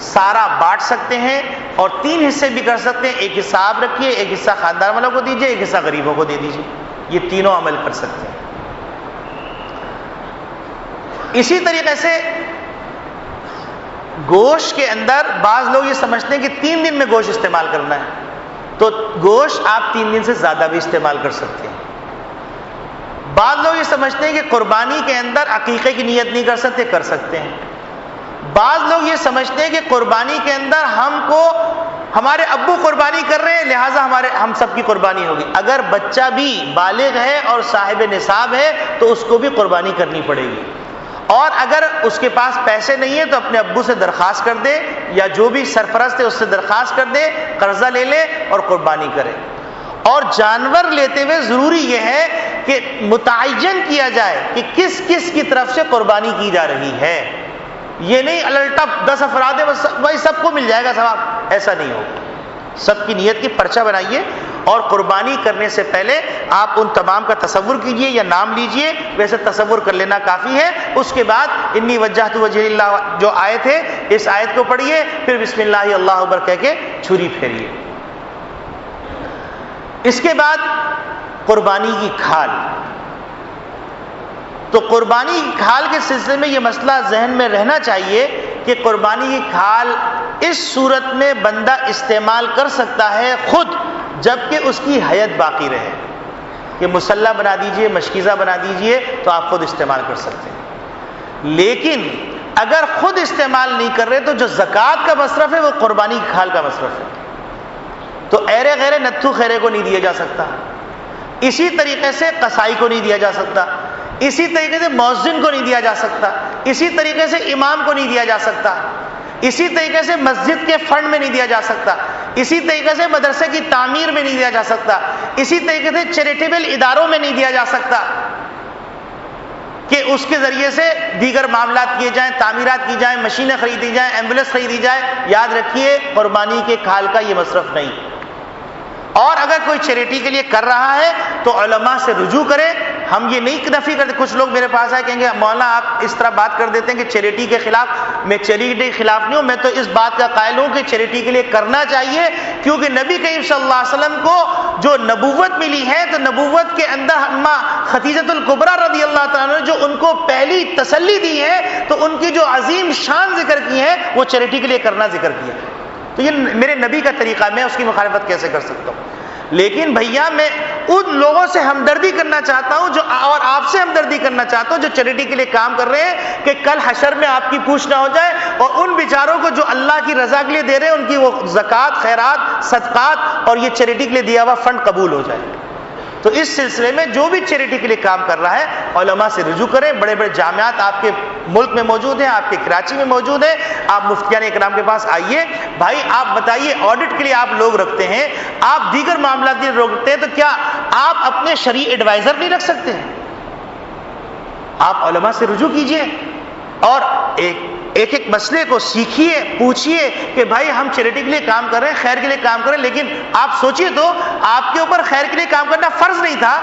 سارا بانٹ سکتے ہیں، اور 3 حصے بھی کر سکتے ہیں، ایک حصہ آپ رکھیے، ایک حصہ خاندان والوں کو دیجئے، ایک حصہ غریبوں کو دے دیجئے، یہ تینوں عمل کر سکتے ہیں۔ اسی طریقے سے گوشت کے اندر بعض لوگ یہ سمجھتے ہیں کہ 3 دن میں گوشت استعمال کرنا ہے، تو گوشت آپ 3 دن سے زیادہ بھی استعمال کر سکتے ہیں۔ بعض لوگ یہ سمجھتے ہیں کہ قربانی کے اندر عقیقے کی نیت نہیں کر سکتے، کر سکتے ہیں۔ بعض لوگ یہ سمجھتے ہیں کہ قربانی کے اندر ہم کو ہمارے ابو قربانی کر رہے ہیں، لہٰذا ہم سب کی قربانی ہوگی۔ اگر بچہ بھی بالغ ہے اور صاحب نصاب ہے تو اس کو بھی قربانی کرنی پڑے گی، اور اگر اس کے پاس پیسے نہیں ہیں تو اپنے ابو سے درخواست کر دے، یا جو بھی سرپرست ہے اس سے درخواست کر دے، قرضہ لے لے اور قربانی کرے۔ اور جانور لیتے ہوئے ضروری یہ ہے کہ متعین کیا جائے کہ کس کس کی طرف سے قربانی کی جا رہی ہے، یہ نہیں الٹپ 10 افراد ہیں وہی سب کو مل جائے گا ثواب، ایسا نہیں ہوگا۔ سب کی نیت کی پرچہ بنائیے، اور قربانی کرنے سے پہلے آپ ان تمام کا تصور کیجئے یا نام لیجئے، ویسے تصور کر لینا کافی ہے۔ اس کے بعد انی وجہت وجہ اللہ جو آیت ہے، اس آیت کو پڑھیے، پھر بسم اللہ اللہ اکبر کہہ کے چھری پھیریے۔ اس کے بعد قربانی کی کھال، تو قربانی کی کھال کے سلسلے میں یہ مسئلہ ذہن میں رہنا چاہیے کہ قربانی کی کھال اس صورت میں بندہ استعمال کر سکتا ہے خود، جبکہ اس کی حیت باقی رہے، کہ مسلح بنا دیجئے، مشکیزہ بنا دیجئے، تو آپ خود استعمال کر سکتے ہیں۔ لیکن اگر خود استعمال نہیں کر رہے تو جو زکوٰۃ کا مصرف ہے وہ قربانی کی کھال کا مصرف ہے، تو ایرے غیرے نتھو خیرے کو نہیں دیا جا سکتا، اسی طریقے سے قصائی کو نہیں دیا جا سکتا، اسی طریقے سے مؤذن کو نہیں دیا جا سکتا، اسی طریقے سے امام کو نہیں دیا جا سکتا، اسی طریقے سے مسجد کے فنڈ میں نہیں دیا جا سکتا، اسی طریقے سے مدرسے کی تعمیر میں نہیں دیا جا سکتا، اسی طریقے سے چیریٹیبل اداروں میں نہیں دیا جا سکتا کہ اس کے ذریعے سے دیگر معاملات کیے جائیں، تعمیرات کی جائیں، مشینیں خریدی جائیں، ایمبولینس خریدی جائے۔ یاد رکھیے قربانی کے کھال کا یہ مصرف نہیں۔ اور اگر کوئی چیریٹی کے لیے کر رہا ہے تو علماء سے رجوع کرے۔ ہم یہ نہیں نفی کرتے، کچھ لوگ میرے پاس آئے کہیں گے مولانا آپ اس طرح بات کر دیتے ہیں کہ چیریٹی کے خلاف، میں چیریٹی کے خلاف نہیں ہوں، میں تو اس بات کا قائل ہوں کہ چیریٹی کے لیے کرنا چاہیے، کیونکہ نبی کریم صلی اللہ علیہ وسلم کو جو نبوت ملی ہے تو نبوت کے اندر اماں خدیجۃ الکبریٰ رضی اللہ تعالیٰ عنہ جو ان کو پہلی تسلی دی ہے، تو ان کی جو عظیم شان ذکر کی ہے وہ چیریٹی کے لیے کرنا ذکر کیا۔ تو یہ میرے نبی کا طریقہ، میں اس کی مخالفت کیسے کر سکتا ہوں؟ لیکن بھیا میں ان لوگوں سے ہمدردی کرنا چاہتا ہوں جو، اور آپ سے ہمدردی کرنا چاہتا ہوں جو چیریٹی کے لیے کام کر رہے ہیں، کہ کل حشر میں آپ کی پوچھ نہ ہو جائے، اور ان بیچاروں کو جو اللہ کی رضا کے لیے دے رہے ہیں ان کی وہ زکوٰۃ، خیرات، صدقات اور یہ چیریٹی کے لیے دیا ہوا فنڈ قبول ہو جائے۔ تو اس سلسلے میں جو بھی چیریٹی کے لیے کام کر رہا ہے علماء سے رجوع کریں۔ بڑے بڑے جامعات آپ کے ملک میں موجود ہیں، آپ کے کراچی میں موجود ہیں، آپ مفتیان اکرام کے پاس آئیے، بھائی آپ بتائیے آڈٹ کے لیے آپ لوگ رکھتے ہیں، آپ دیگر معاملات کے لیے لوگ رکھتے ہیں، تو کیا آپ اپنے شرعی ایڈوائزر نہیں رکھ سکتے ہیں؟ آپ علماء سے رجوع کیجئے اور ایک ایک مسئلے کو سیکھیے، پوچھیے کہ بھائی ہم چیریٹی کے لیے کام کر رہے ہیں، خیر کے لیے کام کر رہے ہیں، لیکن آپ سوچیے تو آپ کے اوپر خیر کے لیے کام کرنا فرض نہیں تھا،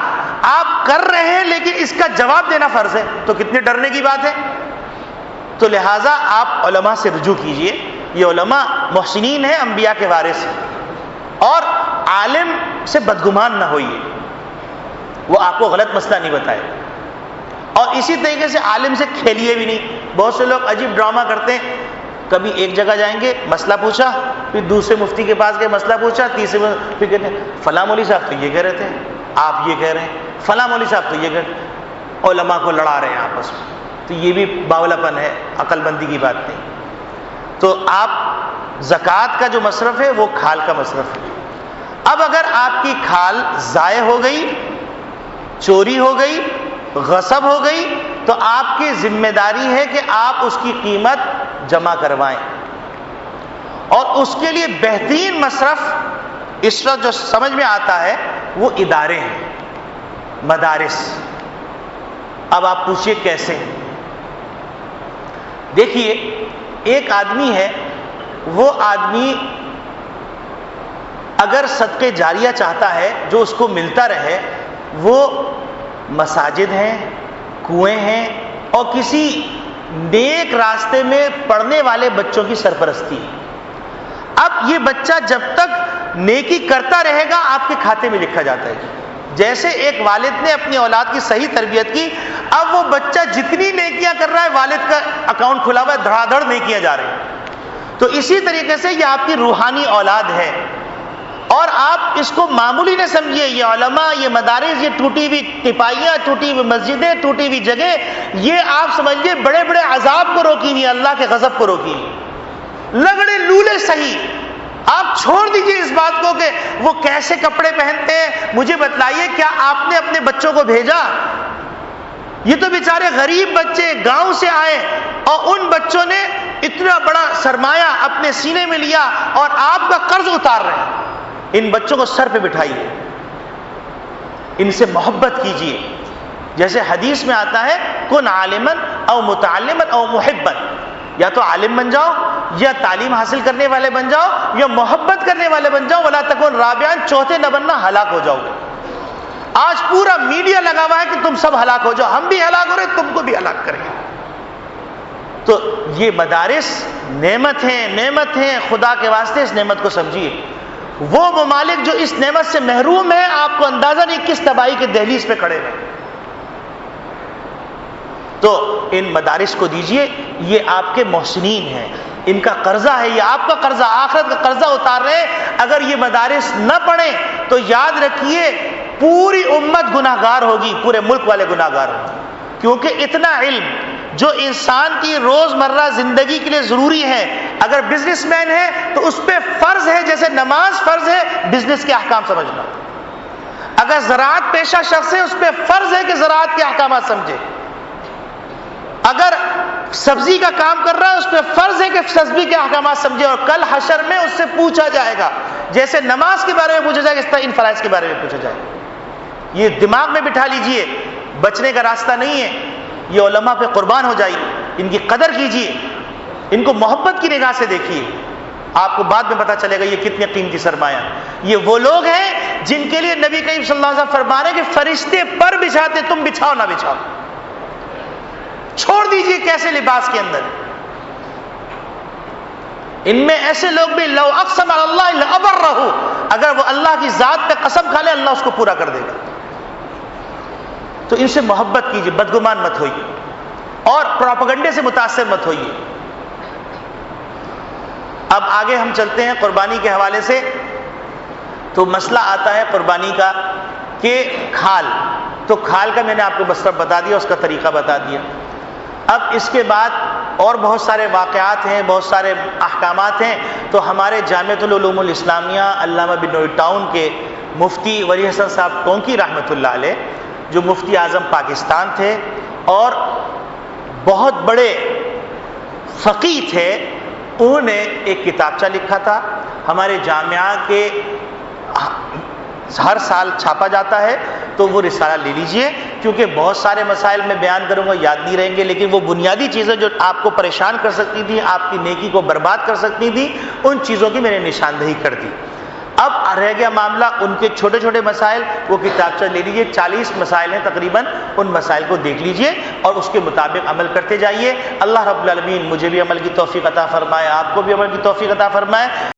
آپ کر رہے ہیں لیکن اس کا جواب دینا فرض ہے، تو کتنے ڈرنے کی بات ہے۔ تو لہٰذا آپ علماء سے رجوع کیجئے، یہ علماء محسنین ہیں، انبیاء کے وارث ہیں، اور عالم سے بدگمان نہ ہوئیے، وہ آپ کو غلط مسئلہ نہیں بتائے، اور اسی طریقے سے عالم سے کھیلیے بھی نہیں۔ بہت سے لوگ عجیب ڈرامہ کرتے ہیں، کبھی ایک جگہ جائیں گے مسئلہ پوچھا، پھر دوسرے مفتی کے پاس گئے مسئلہ پوچھا، تیسرے پھر کہتے ہیں فلاں مولوی صاحب تو یہ کہہ رہے تھے، آپ یہ کہہ رہے ہیں، فلاں مولوی صاحب تو یہ کہہ رہے ہیں، علماء کو لڑا رہے ہیں آپس میں، تو یہ بھی باولا پن ہے، عقل بندی کی بات نہیں۔ تو آپ زکوٰۃ کا جو مصرف ہے وہ کھال کا مصرف ہے۔ اب اگر آپ کی کھال ضائع ہو گئی، چوری ہو گئی، غصب ہو گئی، تو آپ کی ذمہ داری ہے کہ آپ اس کی قیمت جمع کروائیں. اور اس کے لیے بہترین مصرف اس وقت جو سمجھ میں آتا ہے وہ ادارے ہیں، مدارس. اب آپ پوچھئے کیسے؟ دیکھیے، ایک آدمی ہے، وہ آدمی اگر صدقے جاریہ چاہتا ہے جو اس کو ملتا رہے، وہ مساجد ہیں، کنویں ہیں اور کسی نیک راستے میں پڑھنے والے بچوں کی سرپرستی. اب یہ بچہ جب تک نیکی کرتا رہے گا آپ کے کھاتے میں لکھا جاتا ہے. جیسے ایک والد نے اپنی اولاد کی صحیح تربیت کی، اب وہ بچہ جتنی نیکیاں کر رہا ہے والد کا اکاؤنٹ کھلا ہوا ہے، دھڑا دھڑ نیکیاں جا رہی ہیں. تو اسی طریقے سے یہ آپ کی روحانی اولاد ہے، اور آپ اس کو معمولی نہ سمجھیے. یہ علماء، یہ مدارس، یہ ٹوٹی ہوئی ٹپائیاں، ٹوٹی ہوئی مسجدیں، ٹوٹی ہوئی جگہ، یہ آپ سمجھیے بڑے بڑے عذاب کو روکی ہوئی، اللہ کے غضب کو روکی ہوئی. لگڑے لولے صحیح، آپ چھوڑ دیجئے اس بات کو کہ وہ کیسے کپڑے پہنتے ہیں. مجھے بتلائیے، کیا آپ نے اپنے بچوں کو بھیجا؟ یہ تو بیچارے غریب بچے گاؤں سے آئے اور ان بچوں نے اتنا بڑا سرمایہ اپنے سینے میں لیا اور آپ کا قرض اتار رہے ہیں. ان بچوں کو سر پہ بٹھائیے، ان سے محبت کیجیے. جیسے حدیث میں آتا ہے کن عالما او متعلما او محبا، یا تو عالم بن جاؤ، یا تعلیم حاصل کرنے والے بن جاؤ، یا محبت کرنے والے بن جاؤ. ولا تکن رابعا، چوتھے نہ بننا، ہلاک ہو جاؤ گے. آج پورا میڈیا لگا ہوا ہے کہ تم سب ہلاک ہو جاؤ، ہم بھی ہلاک ہو رہے، تم کو بھی ہلاک کریں گے. تو یہ مدارس نعمت ہیں، نعمت ہیں. خدا کے واسطے اس نعمت کو سمجھیے. وہ ممالک جو اس نعمت سے محروم ہیں، آپ کو اندازہ نہیں کس تباہی کے دہلیز پہ کھڑے ہیں. تو ان مدارس کو دیجئے، یہ آپ کے محسنین ہیں، ان کا قرضہ ہے، یہ آپ کا قرضہ، آخرت کا قرضہ اتار رہے ہیں. اگر یہ مدارس نہ پڑھیں تو یاد رکھیے پوری امت گناہ گار ہوگی، پورے ملک والے گناہ گار ہوں گے. کیونکہ اتنا علم جو انسان کی روزمرہ زندگی کے لیے ضروری ہے، اگر بزنس مین ہے تو اس پہ فرض ہے، جیسے نماز فرض ہے بزنس کے احکام سمجھنا. اگر زراعت پیشہ شخص ہے، اس پہ فرض ہے کہ زراعت کے احکامات سمجھے. اگر سبزی کا کام کر رہا ہے، اس پہ فرض ہے کہ سبزی کے احکامات سمجھے. اور کل حشر میں اس سے پوچھا جائے گا، جیسے نماز کے بارے میں پوچھا جائے گا، اس طرح ان فرائض کے بارے میں پوچھا جائے گا. یہ دماغ میں بٹھا لیجئے، بچنے کا راستہ نہیں ہے. یہ علماء پہ قربان ہو جائیے، ان کی قدر کیجیے، ان کو محبت کی نگاہ سے دیکھیے. آپ کو بعد میں پتا چلے گا یہ کتنے قیمتی سرمایہ. یہ وہ لوگ ہیں جن کے لیے نبی کریم صلی اللہ علیہ وسلم فرما رہے ہیں کہ فرشتے پر بچھاتے، تم بچھاؤ نہ بچھاؤ. چھوڑ دیجئے کیسے لباس کے اندر. ان میں ایسے لوگ بھی لو اقسم علی اللہ لابرہ، اگر وہ اللہ کی ذات پہ قسم کھا لے اللہ اس کو پورا کر دے گا. تو ان سے محبت کیجیے، بدگمان مت ہوئیے اور پروپیگنڈے سے متاثر مت ہوئیے. اب آگے ہم چلتے ہیں قربانی کے حوالے سے. تو مسئلہ آتا ہے قربانی کا کہ کھال. تو کھال کا میں نے آپ کو مصرف بتا دیا، اس کا طریقہ بتا دیا. اب اس کے بعد اور بہت سارے واقعات ہیں، بہت سارے احکامات ہیں. تو ہمارے جامعۃ العلوم الاسلامیہ علامہ بنوئی ٹاؤن کے مفتی ولی حسن صاحب ٹونکی رحمۃ اللہ علیہ، جو مفتی اعظم پاکستان تھے اور بہت بڑے فقیہ تھے، انہوں نے ایک کتابچہ لکھا تھا. ہمارے جامعہ کے ہر سال چھاپا جاتا ہے، تو وہ رسالہ لے لیجئے. کیونکہ بہت سارے مسائل میں بیان کروں گا، یاد نہیں رہیں گے، لیکن وہ بنیادی چیزیں جو آپ کو پریشان کر سکتی تھیں، آپ کی نیکی کو برباد کر سکتی تھیں، ان چیزوں کی میں نے نشاندہی کر دی. اب رہ گیا معاملہ ان کے چھوٹے چھوٹے مسائل. وہ کتابچہ لے لیجئے، 40 مسائل ہیں تقریباً. ان مسائل کو دیکھ لیجئے اور اس کے مطابق عمل کرتے جائیے. اللہ رب العالمین مجھے بھی عمل کی توفیق عطا فرمائے، آپ کو بھی عمل کی توفیق عطا فرمائے.